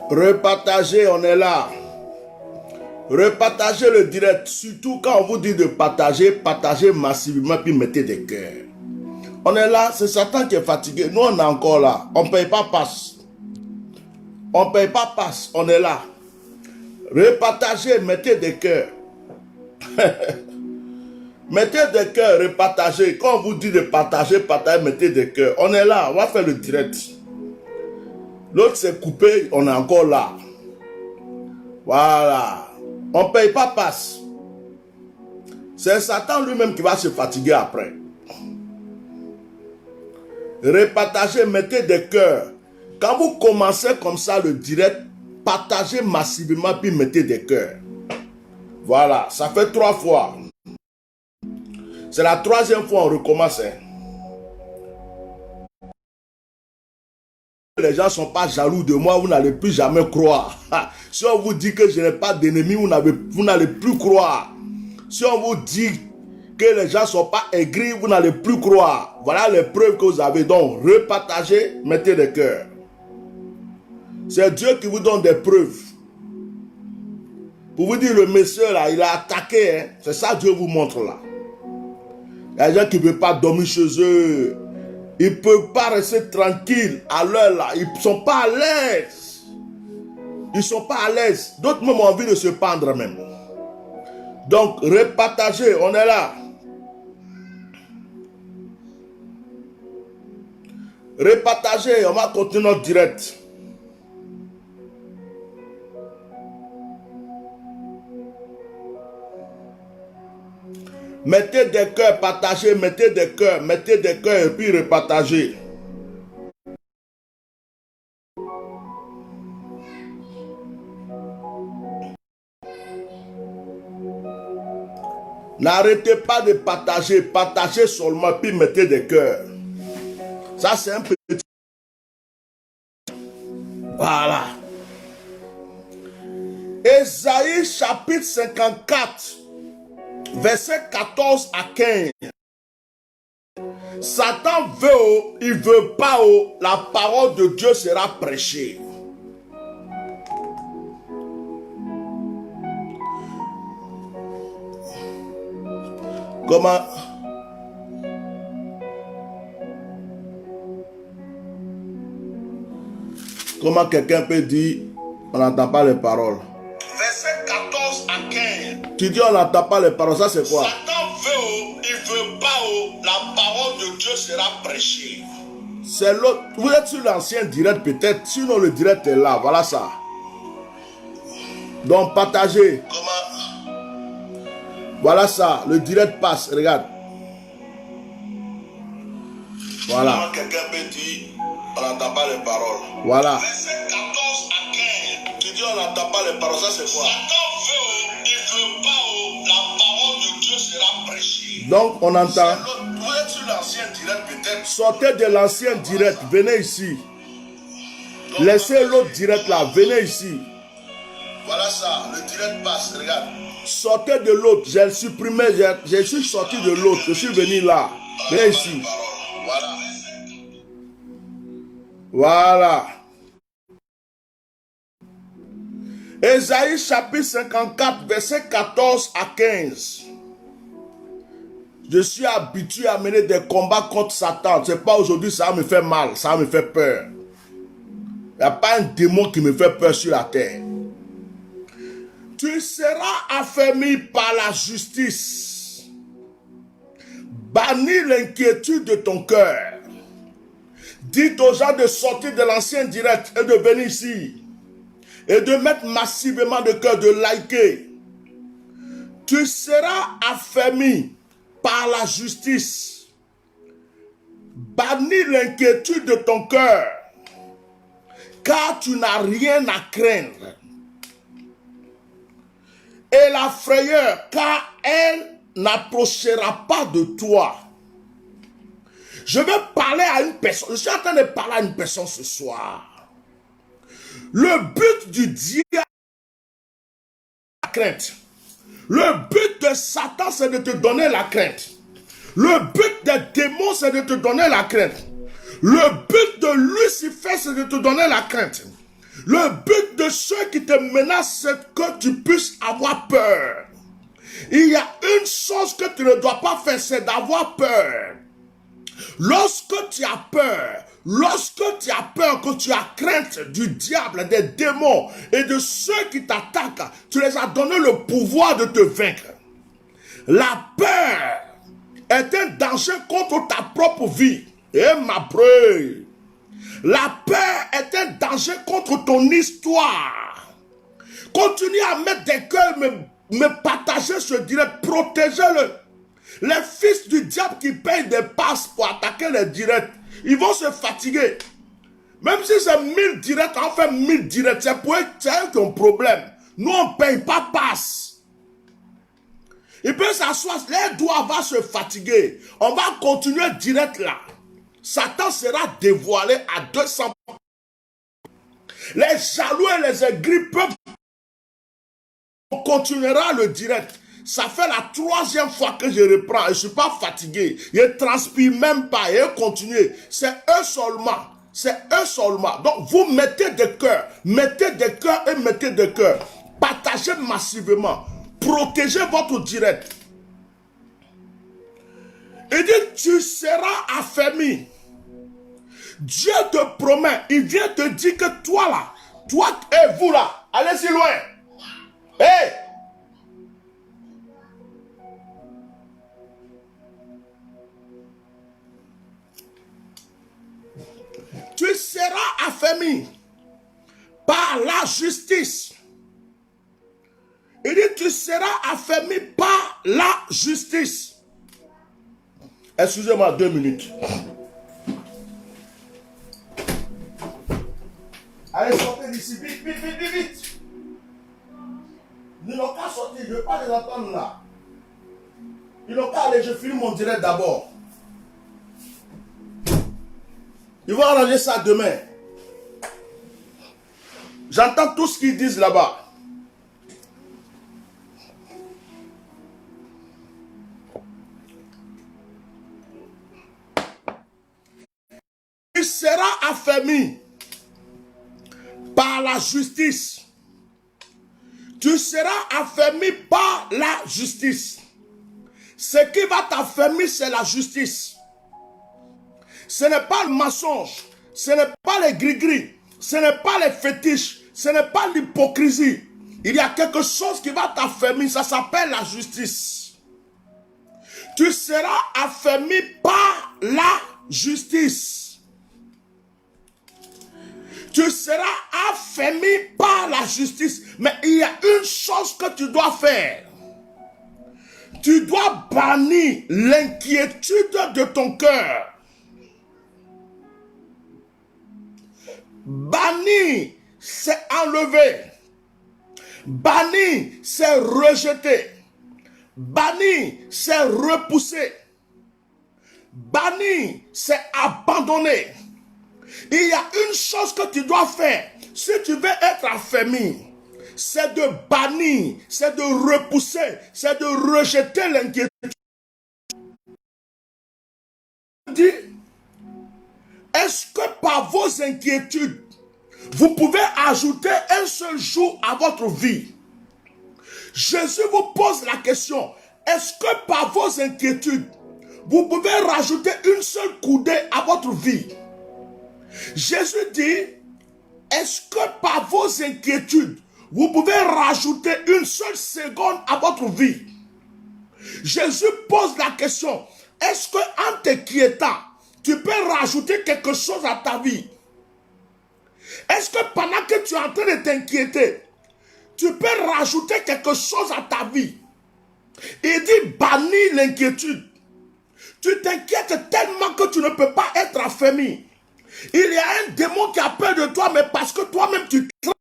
Repartagez, on est là. Repartagez le direct. Surtout quand on vous dit de partager, partagez massivement puis mettez des cœurs. On est là, c'est Satan qui est fatigué. Nous, on est encore là. On ne paye pas passe. On ne paye pas passe. On est là. Repartagez, mettez des cœurs. Mettez des cœurs, repartagez. Quand on vous dit de partager, partagez, mettez des cœurs. On est là, on va faire le direct. L'autre s'est coupé, on est encore là. Voilà. On ne paye pas passe. C'est Satan lui-même qui va se fatiguer après. Repartagez, mettez des cœurs. Quand vous commencez comme ça le direct, partagez massivement puis mettez des cœurs. Voilà, ça fait 3 fois. C'est la 3e fois on recommence. Les gens ne sont pas jaloux de moi, vous n'allez plus jamais croire. Si on vous dit que je n'ai pas d'ennemis, vous n'allez plus croire. Si on vous dit que les gens ne sont pas aigris, vous n'allez plus croire. Voilà les preuves que vous avez. Donc, repartagez, mettez des cœurs. C'est Dieu qui vous donne des preuves. Pour vous dire, le monsieur là, il a attaqué. C'est ça que Dieu vous montre là. Il y a des gens qui ne peuvent pas dormir chez eux. Ils ne peuvent pas rester tranquilles à l'heure là. Ils ne sont pas à l'aise. Ils ne sont pas à l'aise. D'autres même ont envie de se pendre même. Donc, repartagez, on est là. Repartagez, on va continuer notre direct. Mettez des cœurs, partagez, mettez des cœurs et puis repartagez. N'arrêtez pas de partager, partagez seulement puis mettez des cœurs. Ça c'est un petit... Voilà. Ésaïe chapitre 54. Verset 14 à 15. Satan veut, il veut pas, la parole de Dieu sera prêchée. Comment quelqu'un peut dire on n'entend pas les paroles? Verset 14 à 15. Tu dis on n'entend pas les paroles, ça c'est quoi? Satan veut, il veut pas, la parole de Dieu sera prêchée. C'est l'autre. Vous êtes sur l'ancien direct peut-être, sinon le direct est là, voilà ça. Donc partagez. Voilà ça, le direct passe, regarde. Voilà. Comment quelqu'un peut dire on n'entend pas les paroles? Voilà. Verset 14 à 15. Tu dis on n'entend pas les paroles, ça c'est quoi? Satan veut, il veut pas, la parole de Dieu sera prêchée. Donc on entend. Vous êtes sur l'ancien direct peut-être. Sortez de l'ancien direct, venez ici. Donc, laissez l'autre direct là, venez ici. Voilà ça, le direct passe, regarde. Sortez de l'autre, j'ai supprimé, je suis sorti de l'autre, je suis venu là. Venez ici. Voilà. Voilà. Ésaïe chapitre 54, verset 14 à 15. Je suis habitué à mener des combats contre Satan. Ce n'est pas aujourd'hui, ça me fait mal, ça me fait peur. Il n'y a pas un démon qui me fait peur sur la terre. Tu seras affermi par la justice. Bannis l'inquiétude de ton cœur. Dites aux gens de sortir de l'ancien direct et de venir ici. Et de mettre massivement de cœur, de liker. Tu seras affermi par la justice. Bannis l'inquiétude de ton cœur. Car tu n'as rien à craindre. Et la frayeur, car elle n'approchera pas de toi. Je vais parler à une personne. Je suis en train de parler à une personne ce soir. Le but du diable, la crainte. Le but de Satan, c'est de te donner la crainte. Le but des démons, c'est de te donner la crainte. Le but de Lucifer, c'est de te donner la crainte. Le but de ceux qui te menacent, c'est que tu puisses avoir peur. Il y a une chose que tu ne dois pas faire, c'est d'avoir peur. Lorsque tu as peur, que tu as crainte du diable, des démons et de ceux qui t'attaquent, tu les as donné le pouvoir de te vaincre. La peur est un danger contre ta propre vie. Et ma preuve, la peur est un danger contre ton histoire. Continue à mettre des cœurs, me partager ce direct, protégez-le. Les fils du diable qui payent des passes pour attaquer les directs, ils vont se fatiguer. Même si c'est 1000 directs, on fait 1000 directs, c'est pour eux ton problème. Nous, on ne paye pas passe. Il peut s'asseoir, les doigts vont se fatiguer. On va continuer direct là. Satan sera dévoilé à 200%. Les jaloux et les aigris peuvent. On continuera le direct. Ça fait la 3e fois que je reprends. Je ne suis pas fatigué. Je ne transpire même pas. Et je continue. C'est eux seulement. C'est eux seulement. Donc, vous mettez des cœurs. Mettez des cœurs et mettez des cœurs. Partagez massivement. Protégez votre direct. Il dit, tu seras affermi. Dieu te promet. Il vient te dire que toi là, toi et vous là, allez-y loin. Hey! Tu seras affermi par la justice. Il dit, tu seras affermi par la justice. Excusez-moi 2 minutes. Allez, sortez d'ici, vite, vite, vite, vite, vite. Ils n'ont qu'à sortir, je ne veux pas les entendre là. Ils n'ont qu'à aller, je filme mon direct d'abord. Ils vont arranger ça demain. J'entends tout ce qu'ils disent là-bas. Tu seras affermi par la justice. Tu seras affermi par la justice. Ce qui va t'affermir, c'est la justice. Ce n'est pas le mensonge, ce n'est pas les gris-gris, ce n'est pas les fétiches, ce n'est pas l'hypocrisie. Il y a quelque chose qui va t'affermir, ça s'appelle la justice. Tu seras affermi par la justice. Tu seras affermi par la justice. Mais il y a une chose que tu dois faire. Tu dois bannir l'inquiétude de ton cœur. Bannir, c'est enlever. Bannir, c'est rejeter. Bannir, c'est repousser. Bannir, c'est abandonner. Il y a une chose que tu dois faire. Si tu veux être affermi, c'est de bannir, c'est de repousser, c'est de rejeter l'inquiétude. Est-ce que par vos inquiétudes, vous pouvez ajouter un seul jour à votre vie? Jésus vous pose la question. Est-ce que par vos inquiétudes, vous pouvez rajouter une seule coudée à votre vie? Jésus dit, est-ce que par vos inquiétudes, vous pouvez rajouter une seule seconde à votre vie? Jésus pose la question, est-ce que en t'inquiétant, tu peux rajouter quelque chose à ta vie? Est-ce que pendant que tu es en train de t'inquiéter, tu peux rajouter quelque chose à ta vie? Il dit bannir l'inquiétude. Tu t'inquiètes tellement que tu ne peux pas être affermi. Il y a un démon qui a peur de toi, mais parce que toi-même tu trembles.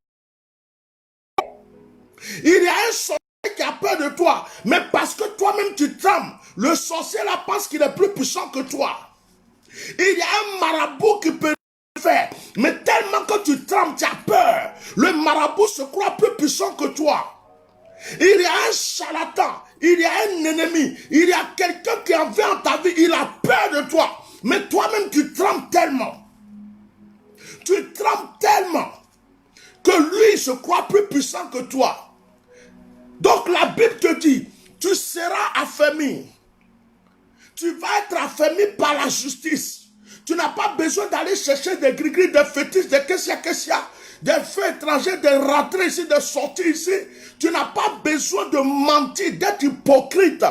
Il y a un sorcier qui a peur de toi, mais parce que toi-même tu trembles. Le sorcier là pense qu'il est plus puissant que toi. Il y a un marabout qui peut le faire, mais tellement que tu trembles, tu as peur. Le marabout se croit plus puissant que toi. Il y a un charlatan, il y a un ennemi, il y a quelqu'un qui en vient en ta vie, il a peur de toi. Mais toi-même tu trembles tellement. Tu trembles tellement. que lui se croit plus puissant que toi. Donc la Bible te dit, tu seras affermi. Tu vas être affermi par la justice. Tu n'as pas besoin d'aller chercher des gris-gris, des fétiches, des kessia, des feux étrangers, de rentrer ici, de sortir ici. Tu n'as pas besoin de mentir, d'être hypocrite,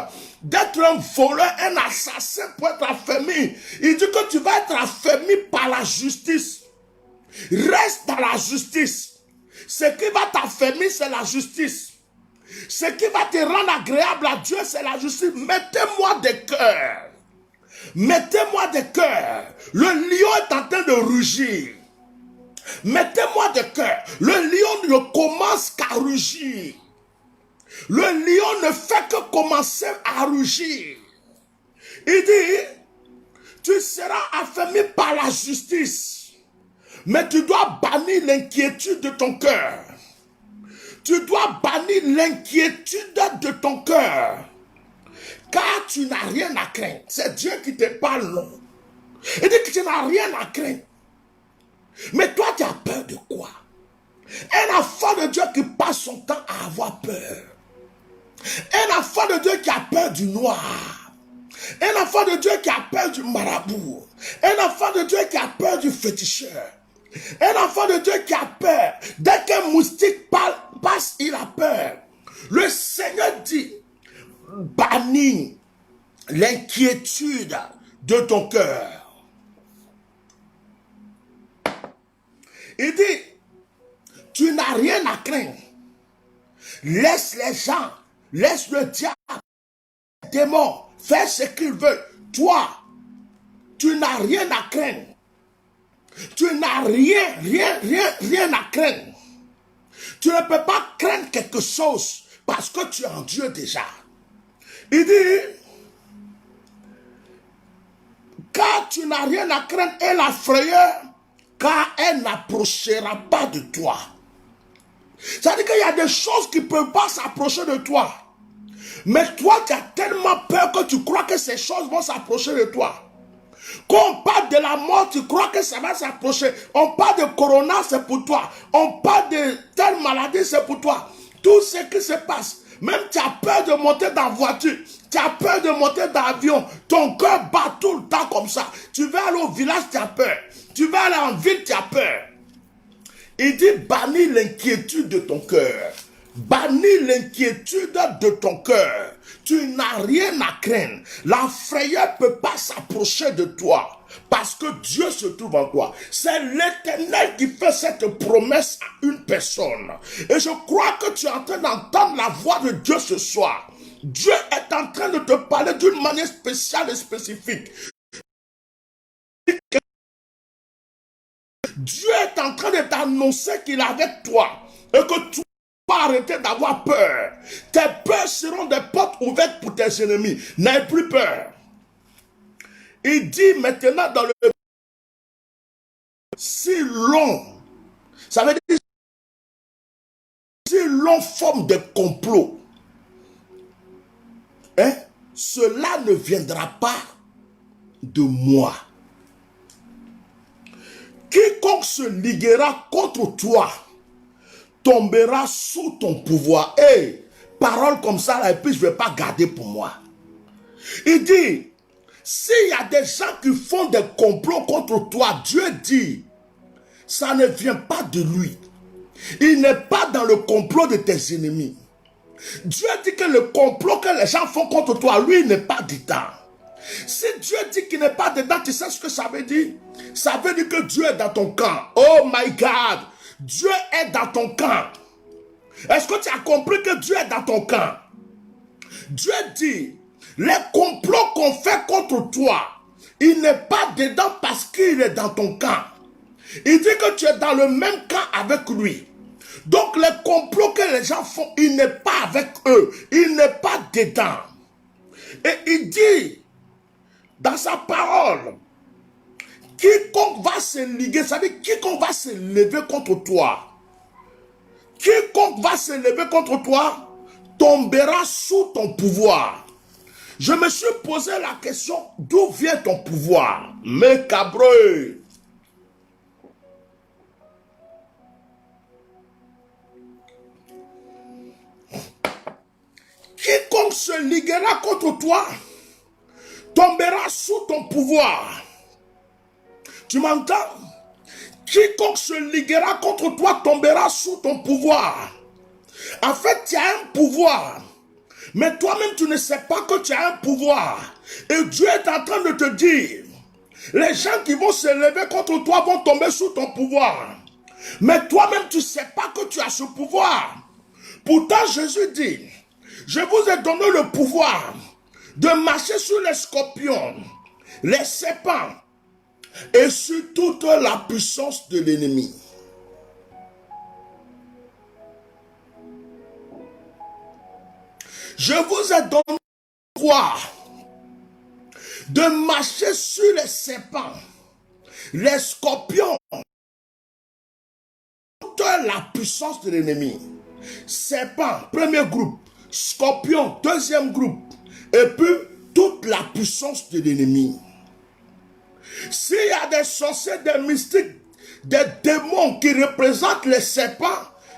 d'être un voleur, un assassin pour être affermi. Il dit que tu vas être affermi par la justice. Reste dans la justice. Ce qui va t'affermir, c'est la justice. Ce qui va te rendre agréable à Dieu, c'est la justice. Mettez-moi des cœurs. Mettez-moi des cœurs. Le lion est en train de rugir. Mettez-moi des cœurs. Le lion ne commence qu'à rugir. Le lion ne fait que commencer à rugir. Il dit, tu seras affermi par la justice. Mais tu dois bannir l'inquiétude de ton cœur. Tu dois bannir l'inquiétude de ton cœur. Car tu n'as rien à craindre. C'est Dieu qui te parle, non? Il dit que tu n'as rien à craindre. Mais toi, tu as peur de quoi? Un enfant de Dieu qui passe son temps à avoir peur. Un enfant de Dieu qui a peur du noir. Un enfant de Dieu qui a peur du marabout. Un enfant de Dieu qui a peur du féticheur. Un enfant de Dieu qui a peur. Dès qu'un moustique passe, il a peur. Le Seigneur dit, bannis l'inquiétude de ton cœur. Il dit, tu n'as rien à craindre. Laisse les gens, laisse le diable, les démons, faire ce qu'ils veulent. Toi, tu n'as rien à craindre. Tu n'as rien à craindre. Tu ne peux pas craindre quelque chose parce que tu es en Dieu déjà. Il dit, car tu n'as rien à craindre et la frayeur, car elle n'approchera pas de toi. C'est-à-dire qu'il y a des choses qui ne peuvent pas s'approcher de toi. Mais toi, tu as tellement peur que tu crois que ces choses vont s'approcher de toi. Quand on parle de la mort, tu crois que ça va s'approcher. On parle de corona, c'est pour toi. On parle de telle maladie, c'est pour toi. Tout ce qui se passe, même tu as peur de monter dans la voiture, tu as peur de monter dans l'avion, ton cœur bat tout le temps comme ça. Tu veux aller au village, tu as peur. Tu veux aller en ville, tu as peur. Il dit, bannis l'inquiétude de ton cœur. Bannis l'inquiétude de ton cœur. Tu n'as rien à craindre. La frayeur ne peut pas s'approcher de toi. Parce que Dieu se trouve en toi. C'est l'Éternel qui fait cette promesse à une personne. Et je crois que tu es en train d'entendre la voix de Dieu ce soir. Dieu est en train de te parler d'une manière spéciale et spécifique. Dieu est en train de t'annoncer qu'il est avec toi. Et que tu pas arrêter d'avoir peur. Tes peurs seront des portes ouvertes pour tes ennemis. N'aie plus peur. Il dit maintenant dans le si long, ça veut dire si l'on forme des complots, cela ne viendra pas de moi. Quiconque se liguera contre toi tombera sous ton pouvoir. Parole comme ça, là, et puis je ne vais pas garder pour moi. Il dit, s'il y a des gens qui font des complots contre toi, Dieu dit, ça ne vient pas de lui. Il n'est pas dans le complot de tes ennemis. Dieu dit que le complot que les gens font contre toi, lui, il n'est pas dedans. Si Dieu dit qu'il n'est pas dedans, tu sais ce que ça veut dire? Ça veut dire que Dieu est dans ton camp. Oh my God! Dieu est dans ton camp. Est-ce que tu as compris que Dieu est dans ton camp? Dieu dit, les complots qu'on fait contre toi, il n'est pas dedans parce qu'il est dans ton camp. Il dit que tu es dans le même camp avec lui. Donc les complots que les gens font, il n'est pas avec eux. Il n'est pas dedans. Et il dit, dans sa parole, quiconque va se liguer, ça veut dire quiconque va se lever contre toi, quiconque va se lever contre toi, tombera sous ton pouvoir. Je me suis posé la question, d'où vient ton pouvoir? Mais cabreux. se liguera contre toi tombera sous ton pouvoir. Tu m'entends? Quiconque se liguera contre toi tombera sous ton pouvoir. En fait, tu as un pouvoir. Mais toi-même, tu ne sais pas que tu as un pouvoir. Et Dieu est en train de te dire, les gens qui vont se lever contre toi vont tomber sous ton pouvoir. Mais toi-même, tu ne sais pas que tu as ce pouvoir. Pourtant, Jésus dit, je vous ai donné le pouvoir de marcher sur les scorpions, les serpents et sur toute la puissance de l'ennemi. Je vous ai donné le pouvoir de marcher sur les serpents, les scorpions, toute la puissance de l'ennemi. Serpent, premier groupe. Scorpion, deuxième groupe. Et puis, toute la puissance de l'ennemi. S'il y a des sorciers, des mystiques, des démons qui représentent les serpents,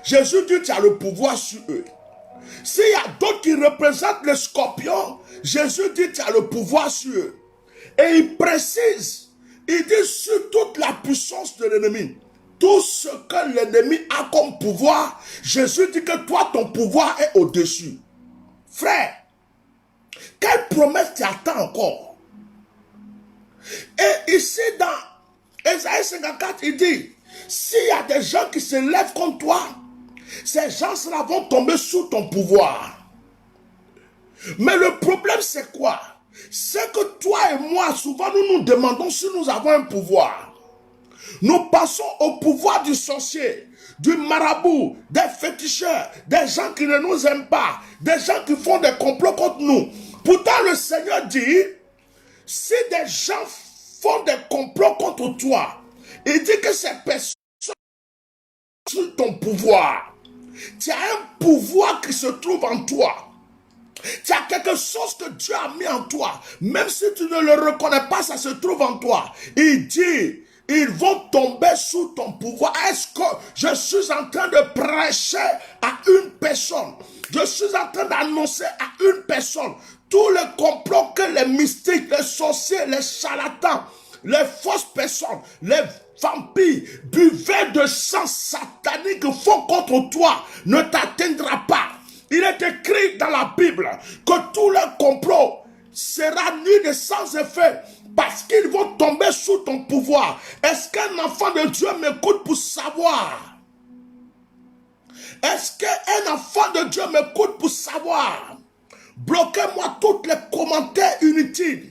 Jésus dit tu as le pouvoir sur eux. S'il y a d'autres qui représentent les scorpions, Jésus dit tu as le pouvoir sur eux. Et il précise, il dit sur toute la puissance de l'ennemi. Tout ce que l'ennemi a comme pouvoir, Jésus dit que toi, ton pouvoir est au-dessus. Frère, quelle promesse t'attend encore? Et ici, dans Ésaïe 54, il dit, s'il y a des gens qui se lèvent contre toi, ces gens-là vont tomber sous ton pouvoir. Mais le problème, c'est quoi? C'est que toi et moi, souvent, nous nous demandons si nous avons un pouvoir. Nous passons au pouvoir du sorcier, du marabout, des féticheurs, des gens qui ne nous aiment pas, des gens qui font des complots contre nous. Pourtant, le Seigneur dit, si des gens font des complots contre toi, il dit que ces personnes sont sous ton pouvoir. Tu as un pouvoir qui se trouve en toi. Tu as quelque chose que Dieu a mis en toi. Même si tu ne le reconnais pas, ça se trouve en toi. Il dit, ils vont tomber sous ton pouvoir. Est-ce que je suis en train de prêcher à une personne? Je suis en train d'annoncer à une personne tous les complots que les mystiques, les sorciers, les charlatans, les fausses personnes, les vampires, buveurs de sang satanique font contre toi ne t'atteindra pas. Il est écrit dans la Bible que tout le complot sera nul et sans effet parce qu'ils vont tomber sous ton pouvoir. Est-ce qu'un enfant de Dieu m'écoute pour savoir? Est-ce qu'un enfant de Dieu m'écoute pour savoir? Bloquez-moi tous les commentaires inutiles.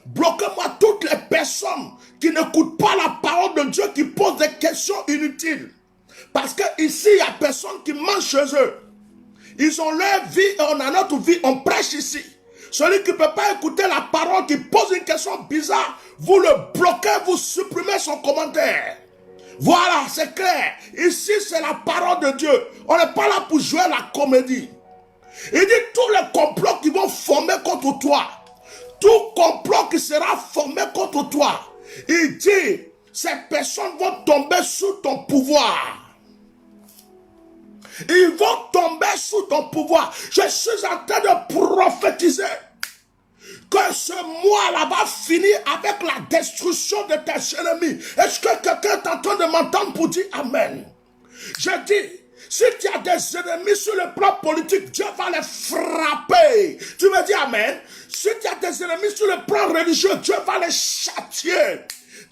Bloquez-moi toutes les personnes qui n'écoutent pas la parole de Dieu, qui posent des questions inutiles. Parce que ici, il n'y a personne qui mange chez eux. Ils ont leur vie et on a notre vie. On prêche ici. Celui qui ne peut pas écouter la parole, qui pose une question bizarre, vous le bloquez, vous supprimez son commentaire. Voilà, c'est clair. Ici, c'est la parole de Dieu. On n'est pas là pour jouer la comédie. Il dit tous les complots qui vont former contre toi, tout complot qui sera formé contre toi, il dit, ces personnes vont tomber sous ton pouvoir. Ils vont tomber sous ton pouvoir. Je suis en train de prophétiser que ce mois-là va finir avec la destruction de tes ennemis. Est-ce que quelqu'un est en train de m'entendre pour dire Amen? Je dis, si tu as des ennemis sur le plan politique, Dieu va les frapper. Tu me dis Amen? Si tu as des ennemis sur le plan religieux, Dieu va les châtier.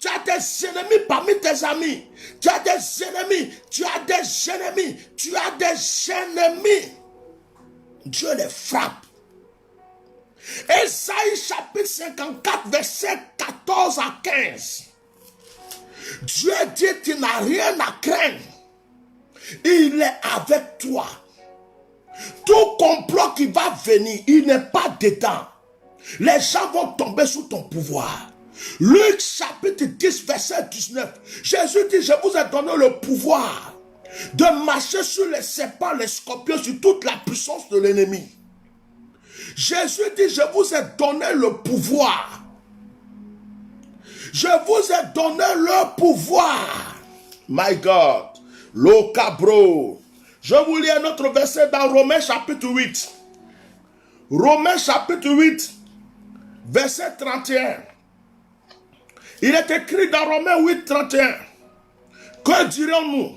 Tu as des ennemis parmi tes amis. Tu as des ennemis. Tu as des ennemis. Tu as des ennemis. Dieu les frappe. Ésaïe chapitre 54, verset 14 à 15. Dieu dit, tu n'as rien à craindre. Il est avec toi. Tout complot qui va venir, il n'est pas dedans. Les gens vont tomber sous ton pouvoir. Luc chapitre 10, verset 19. Jésus dit, je vous ai donné le pouvoir de marcher sur les serpents, les scorpions, sur toute la puissance de l'ennemi. Jésus dit, je vous ai donné le pouvoir. Je vous ai donné le pouvoir. My God. Locabro. Je vous lis un autre verset dans Romains chapitre 8. Romains chapitre 8, verset 31. Il est écrit dans Romains 8, 31. Que dirons-nous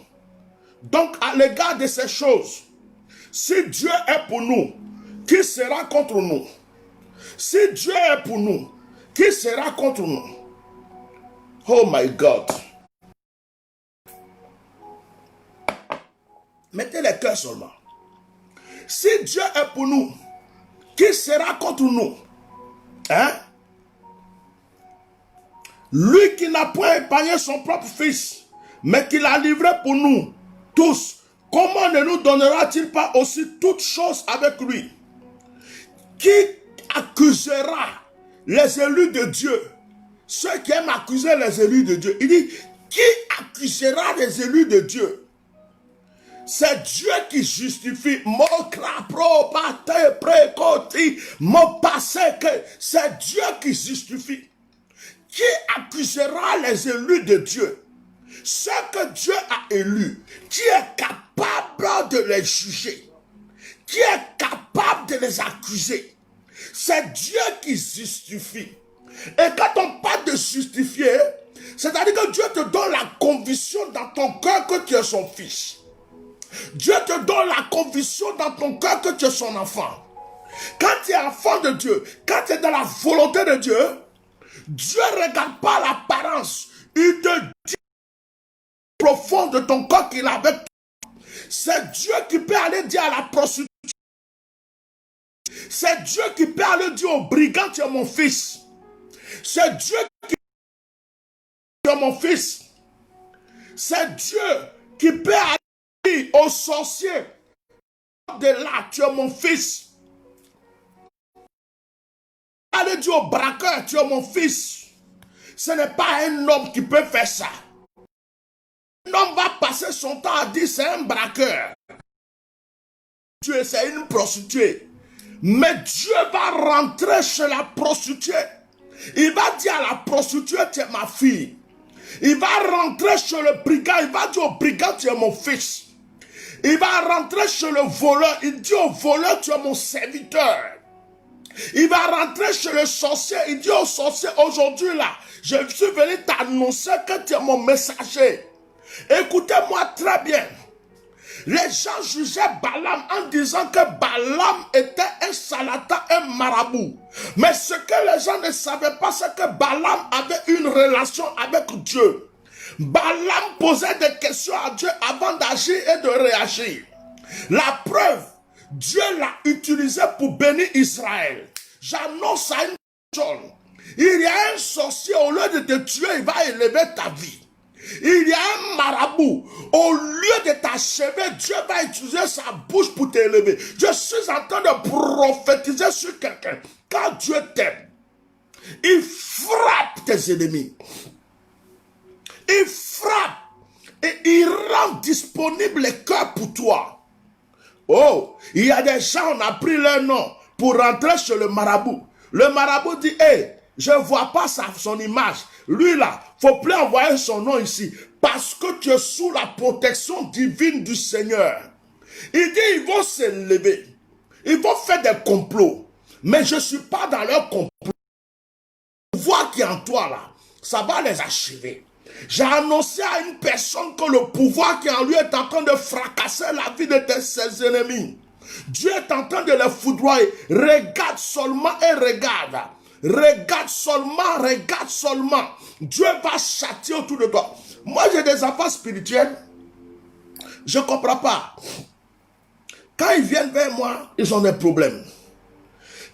donc à l'égard de ces choses? Si Dieu est pour nous, qui sera contre nous? Si Dieu est pour nous, qui sera contre nous? Oh my God. Mettez les cœurs seulement. Si Dieu est pour nous, qui sera contre nous? Hein? Lui qui n'a point épargné son propre fils, mais qui l'a livré pour nous tous, comment ne nous donnera-t-il pas aussi toutes choses avec lui? Qui accusera les élus de Dieu? Ceux qui aiment accuser les élus de Dieu. Il dit, qui accusera les élus de Dieu? C'est Dieu qui justifie. C'est Dieu qui justifie. Qui accusera les élus de Dieu? Ce que Dieu a élu, qui est capable de les juger, qui est capable de les accuser. C'est Dieu qui justifie. Et quand on parle de justifier, c'est-à-dire que Dieu te donne la conviction dans ton cœur que tu es son fils. Dieu te donne la conviction dans ton cœur que tu es son enfant. Quand tu es enfant de Dieu, quand tu es dans la volonté de Dieu, Dieu ne regarde pas l'apparence. Il te dit profond de ton corps qu'il a avec toi. C'est Dieu qui peut aller dire à la prostituée. C'est Dieu qui peut aller dire au brigand, tu es mon fils. C'est Dieu qui tu es mon fils. C'est Dieu qui peut aller dire au sorcier, de là, tu es mon fils. Aller dire au braqueur, tu es mon fils. Ce n'est pas un homme qui peut faire ça. Un homme va passer son temps à dire c'est un braqueur. Dieu, c'est une prostituée. Mais Dieu va rentrer chez la prostituée. Il va dire à la prostituée, tu es ma fille. Il va rentrer chez le brigand. Il va dire au brigand, tu es mon fils. Il va rentrer chez le voleur. Il dit au voleur, tu es mon serviteur. Il va rentrer chez le sorcier. Il dit au sorcier, aujourd'hui là, je suis venu t'annoncer que tu es mon messager. Écoutez-moi très bien. Les gens jugeaient Balaam en disant que Balaam était un charlatan, un marabout. Mais ce que les gens ne savaient pas, c'est que Balaam avait une relation avec Dieu. Balaam posait des questions à Dieu avant d'agir et de réagir. La preuve, Dieu l'a utilisé pour bénir Israël. J'annonce à une personne, il y a un sorcier, au lieu de te tuer, il va élever ta vie. Il y a un marabout, au lieu de t'achever, Dieu va utiliser sa bouche pour t'élever. Je suis en train de prophétiser sur quelqu'un. Quand Dieu t'aime, il frappe tes ennemis. Il frappe et il rend disponible les cœurs pour toi. Oh, il y a des gens, on a pris leur nom pour rentrer chez le marabout. Le marabout dit, hey, je ne vois pas son image. Lui là, il ne faut plus envoyer son nom ici. Parce que tu es sous la protection divine du Seigneur. Il dit, ils vont s'élever. Ils vont faire des complots. Mais je ne suis pas dans leur complot. Le pouvoir qui est en toi là, ça va les achever. J'ai annoncé à une personne que le pouvoir qui est en lui est en train de fracasser la vie de ses ennemis. Dieu est en train de les foudroyer. Regarde seulement et regarde. Regarde seulement, regarde seulement. Dieu va châtier autour de toi. Moi, j'ai des enfants spirituels. Je ne comprends pas. Quand ils viennent vers moi, ils ont des problèmes.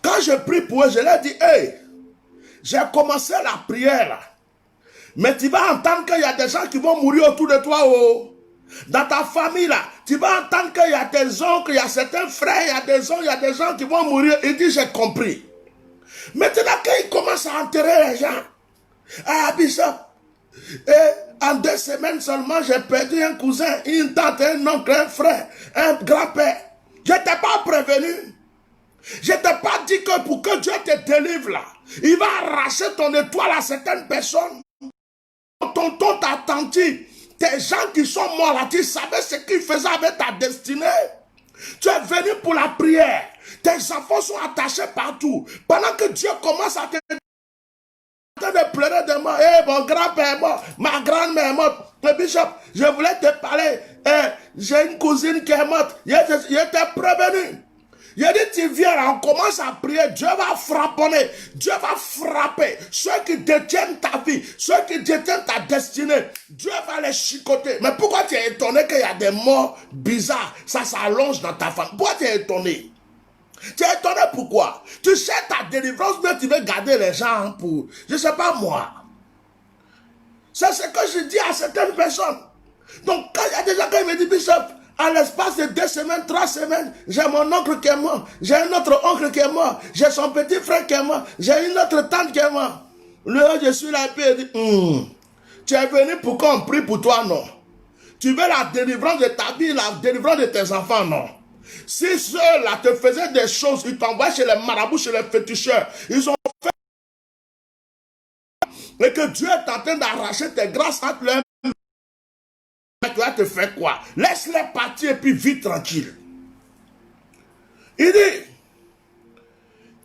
Quand je prie pour eux, je leur dis, hey, j'ai commencé la prière là. Mais tu vas entendre qu'il y a des gens qui vont mourir autour de toi. Oh. Dans ta famille là, tu vas entendre qu'il y a des oncles, il y a certains frères, il y a des oncles, il y a des gens qui vont mourir. Il dit, j'ai compris. Maintenant, quand il commence à enterrer les gens, ah, Bishop, et en 2 semaines seulement, j'ai perdu un cousin, une tante, un oncle, un frère, un grand-père. Je ne t'ai pas prévenu. Je ne t'ai pas dit que pour que Dieu te délivre là, il va arracher ton étoile à certaines personnes. Ton tonton, ta tante, tes gens qui sont morts là, tu savais ce qu'ils faisaient avec ta destinée. Tu es venu pour la prière. Tes enfants sont attachés partout. Pendant que Dieu commence à te de pleurer de mort. Mon grand-père est mort, ma grand-mère est morte. Le bishop, je voulais te parler. J'ai une cousine qui est morte. Je t'ai prévenu. Il a dit, tu viens là, on commence à prier, Dieu va frapponner, Dieu va frapper ceux qui détiennent ta vie, ceux qui détiennent ta destinée, Dieu va les chicoter. Mais pourquoi tu es étonné qu'il y a des morts bizarres, ça s'allonge dans ta famille? Pourquoi tu es étonné? Tu es étonné pourquoi? Tu cherches ta délivrance, mais tu veux garder les gens pour, je ne sais pas moi. C'est ce que je dis à certaines personnes. Donc quand il y a des gens qui me disent, Bishop, à l'espace de 2 semaines, 3 semaines, j'ai mon oncle qui est mort, j'ai un autre oncle qui est mort, j'ai son petit frère qui est mort, j'ai une autre tante qui est mort. Là, je suis là et puis il dit, tu es venu pour qu'on prie pour toi, non? Tu veux la délivrance de ta vie, la délivrance de tes enfants, non? Si ceux-là te faisaient des choses, ils t'envoient chez les marabouts, chez les féticheurs, ils ont fait et que Dieu est en train d'arracher tes grâces entre leurs mains. Tu vas te faire quoi? Laisse-les partir et puis vis tranquille. Il dit,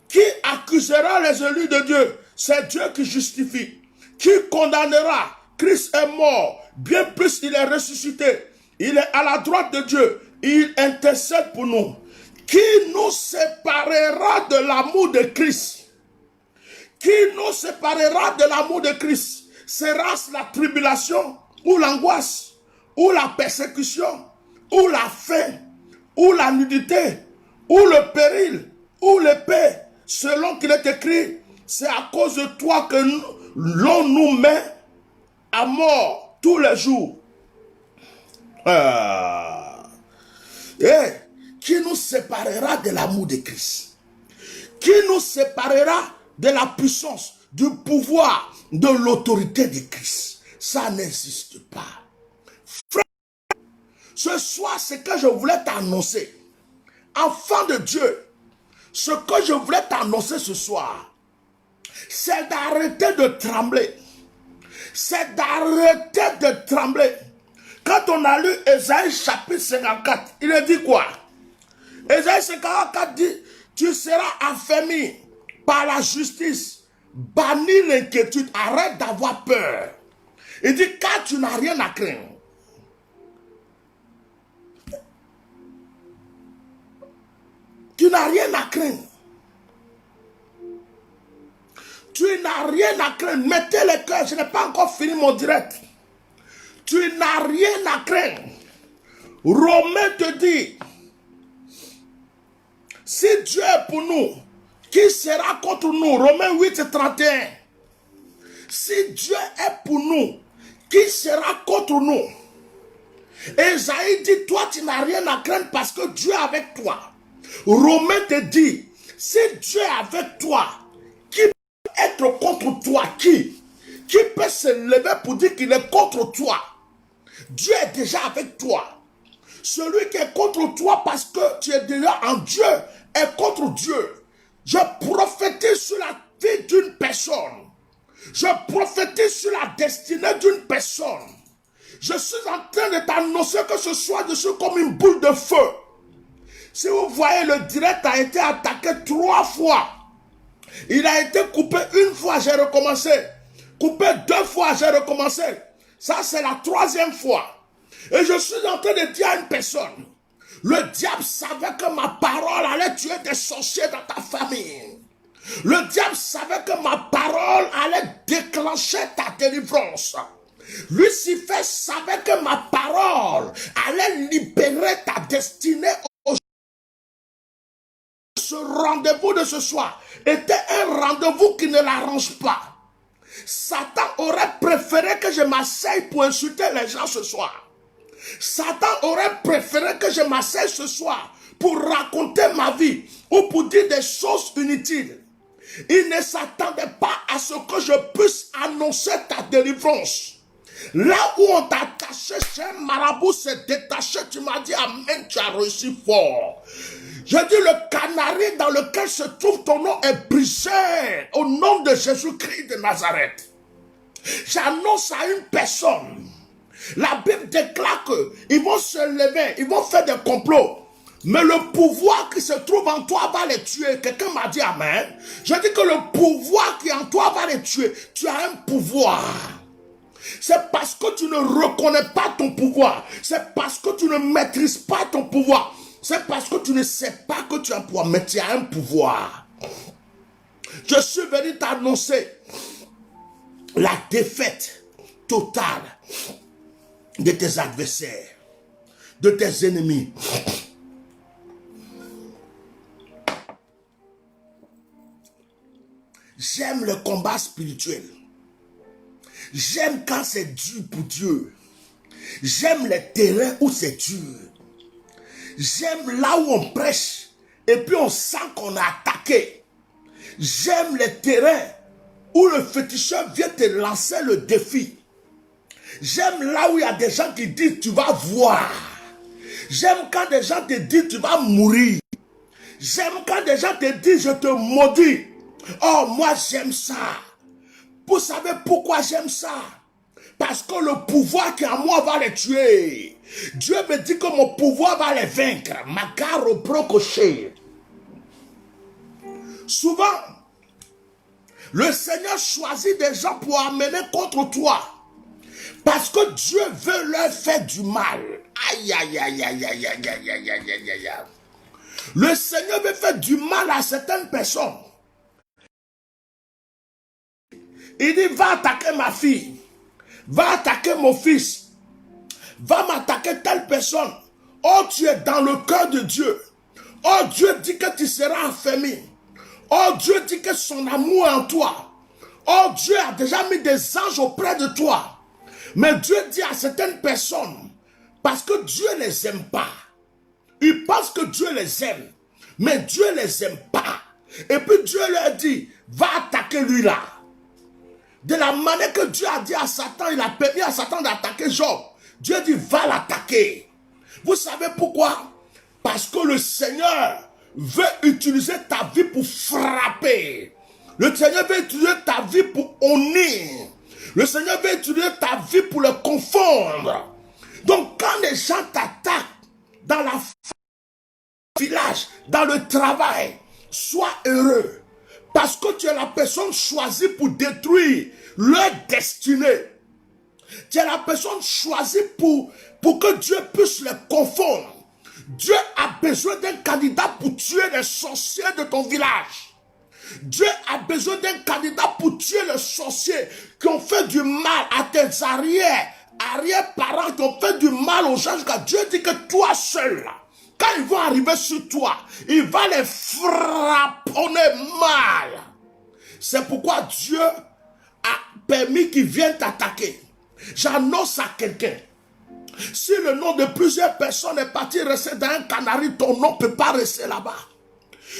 qui accusera les élus de Dieu? C'est Dieu qui justifie. Qui condamnera? Christ est mort. Bien plus, il est ressuscité. Il est à la droite de Dieu. Il intercède pour nous. Qui nous séparera de l'amour de Christ? Qui nous séparera de l'amour de Christ? Sera-ce la tribulation ou l'angoisse? Ou la persécution, ou la faim, ou la nudité, ou le péril, ou l'épée, selon qu'il est écrit, c'est à cause de toi que l'on nous met à mort tous les jours. Qui nous séparera de l'amour de Christ? Qui nous séparera de la puissance, du pouvoir, de l'autorité de Christ? Ça n'existe pas. Ce soir, ce que je voulais t'annoncer, enfant de Dieu, ce que je voulais t'annoncer ce soir, c'est d'arrêter de trembler. C'est d'arrêter de trembler. Quand on a lu Ésaïe chapitre 54, il a dit quoi? Ésaïe 54 dit, tu seras affermi par la justice, bannis l'inquiétude, arrête d'avoir peur. Il dit, car tu n'as rien à craindre. Tu n'as rien à craindre. Tu n'as rien à craindre. Mettez le cœur, je n'ai pas encore fini mon direct. Tu n'as rien à craindre. Romain te dit, si Dieu est pour nous, qui sera contre nous? Romains 8, 31. Si Dieu est pour nous, qui sera contre nous? Esaïe dit, toi tu n'as rien à craindre parce que Dieu est avec toi. Romain te dit, si Dieu est avec toi, qui peut être contre toi? Qui peut se lever pour dire qu'il est contre toi? Dieu est déjà avec toi. Celui qui est contre toi parce que tu es déjà en Dieu est contre Dieu. Je prophétise sur la vie d'une personne. Je prophétise sur la destinée d'une personne. Je suis en train de t'annoncer que ce soir, je suis comme une boule de feu. Si vous voyez, le direct a été attaqué 3 fois. Il a été coupé 1 fois, j'ai recommencé. Coupé 2 fois, j'ai recommencé. Ça, c'est la 3e fois. Et je suis en train de dire à une personne, le diable savait que ma parole allait tuer des sorciers dans ta famille. Le diable savait que ma parole allait déclencher ta délivrance. Lucifer savait que ma parole allait libérer ta destinée. Ce rendez-vous de ce soir était un rendez-vous qui ne l'arrange pas. Satan aurait préféré que je m'asseye pour insulter les gens ce soir. Satan aurait préféré que je m'asseye ce soir pour raconter ma vie ou pour dire des choses inutiles. Il ne s'attendait pas à ce que je puisse annoncer ta délivrance. Là où on t'a attaché chez un marabout, c'est détaché. Tu m'as dit amen, tu as réussi fort. Je dis le canari dans lequel se trouve ton nom est brisé au nom de Jésus-Christ de Nazareth. J'annonce à une personne. La Bible déclare qu'ils vont se lever, ils vont faire des complots Mais le pouvoir qui se trouve en toi va les tuer. Quelqu'un m'a dit amen. Je dis que le pouvoir qui est en toi va les tuer. Tu as un pouvoir. C'est parce que tu ne reconnais pas ton pouvoir. C'est parce que tu ne maîtrises pas ton pouvoir. C'est parce que tu ne sais pas que tu as un pouvoir. Mais tu as un pouvoir. Je suis venu t'annoncer la défaite totale de tes adversaires, de tes ennemis. J'aime le combat spirituel. J'aime quand c'est dur pour Dieu. J'aime les terrains où c'est dur. J'aime là où on prêche et puis on sent qu'on a attaqué. J'aime les terrains où le féticheur vient te lancer le défi. J'aime là où il y a des gens qui disent tu vas voir. J'aime quand des gens te disent tu vas mourir. J'aime quand des gens te disent je te maudis. Oh, moi j'aime ça. Vous savez pourquoi j'aime ça? Parce que le pouvoir qui est en moi va les tuer. Dieu me dit que mon pouvoir va les vaincre. Magaro brocoché. Souvent, le Seigneur choisit des gens pour amener contre toi. Parce que Dieu veut leur faire du mal. Aïe, aïe, aïe, aïe, aïe, aïe, aïe, aïe, aïe, aïe, aïe, aïe. Le Seigneur veut faire du mal à certaines personnes. Il dit, va attaquer ma fille. Va attaquer mon fils. Va m'attaquer telle personne. Oh, tu es dans le cœur de Dieu. Oh, Dieu dit que tu seras affermi. Oh, Dieu dit que son amour est en toi. Oh, Dieu a déjà mis des anges auprès de toi. Mais Dieu dit à certaines personnes, parce que Dieu ne les aime pas. Ils pensent que Dieu les aime. Mais Dieu ne les aime pas. Et puis Dieu leur dit, va attaquer lui là. De la manière que Dieu a dit à Satan, il a permis à Satan d'attaquer Job. Dieu dit, va l'attaquer. Vous savez pourquoi? Parce que le Seigneur veut utiliser ta vie pour frapper. Le Seigneur veut utiliser ta vie pour unir. Le Seigneur veut utiliser ta vie pour le confondre. Donc quand les gens t'attaquent dans la village, dans le travail, sois heureux. Parce que tu es la personne choisie pour détruire leur destinée. Tu es la personne choisie pour que Dieu puisse les confondre. Dieu a besoin d'un candidat pour tuer les sorciers de ton village. Dieu a besoin d'un candidat pour tuer les sorciers qui ont fait du mal à tes arrière-parents, qui ont fait du mal aux gens. Dieu dit que toi seul, quand ils vont arriver sur toi, il va les frapponner mal. C'est pourquoi Dieu a permis qu'ils viennent t'attaquer. J'annonce à quelqu'un, si le nom de plusieurs personnes est parti rester dans un canari, ton nom ne peut pas rester là-bas.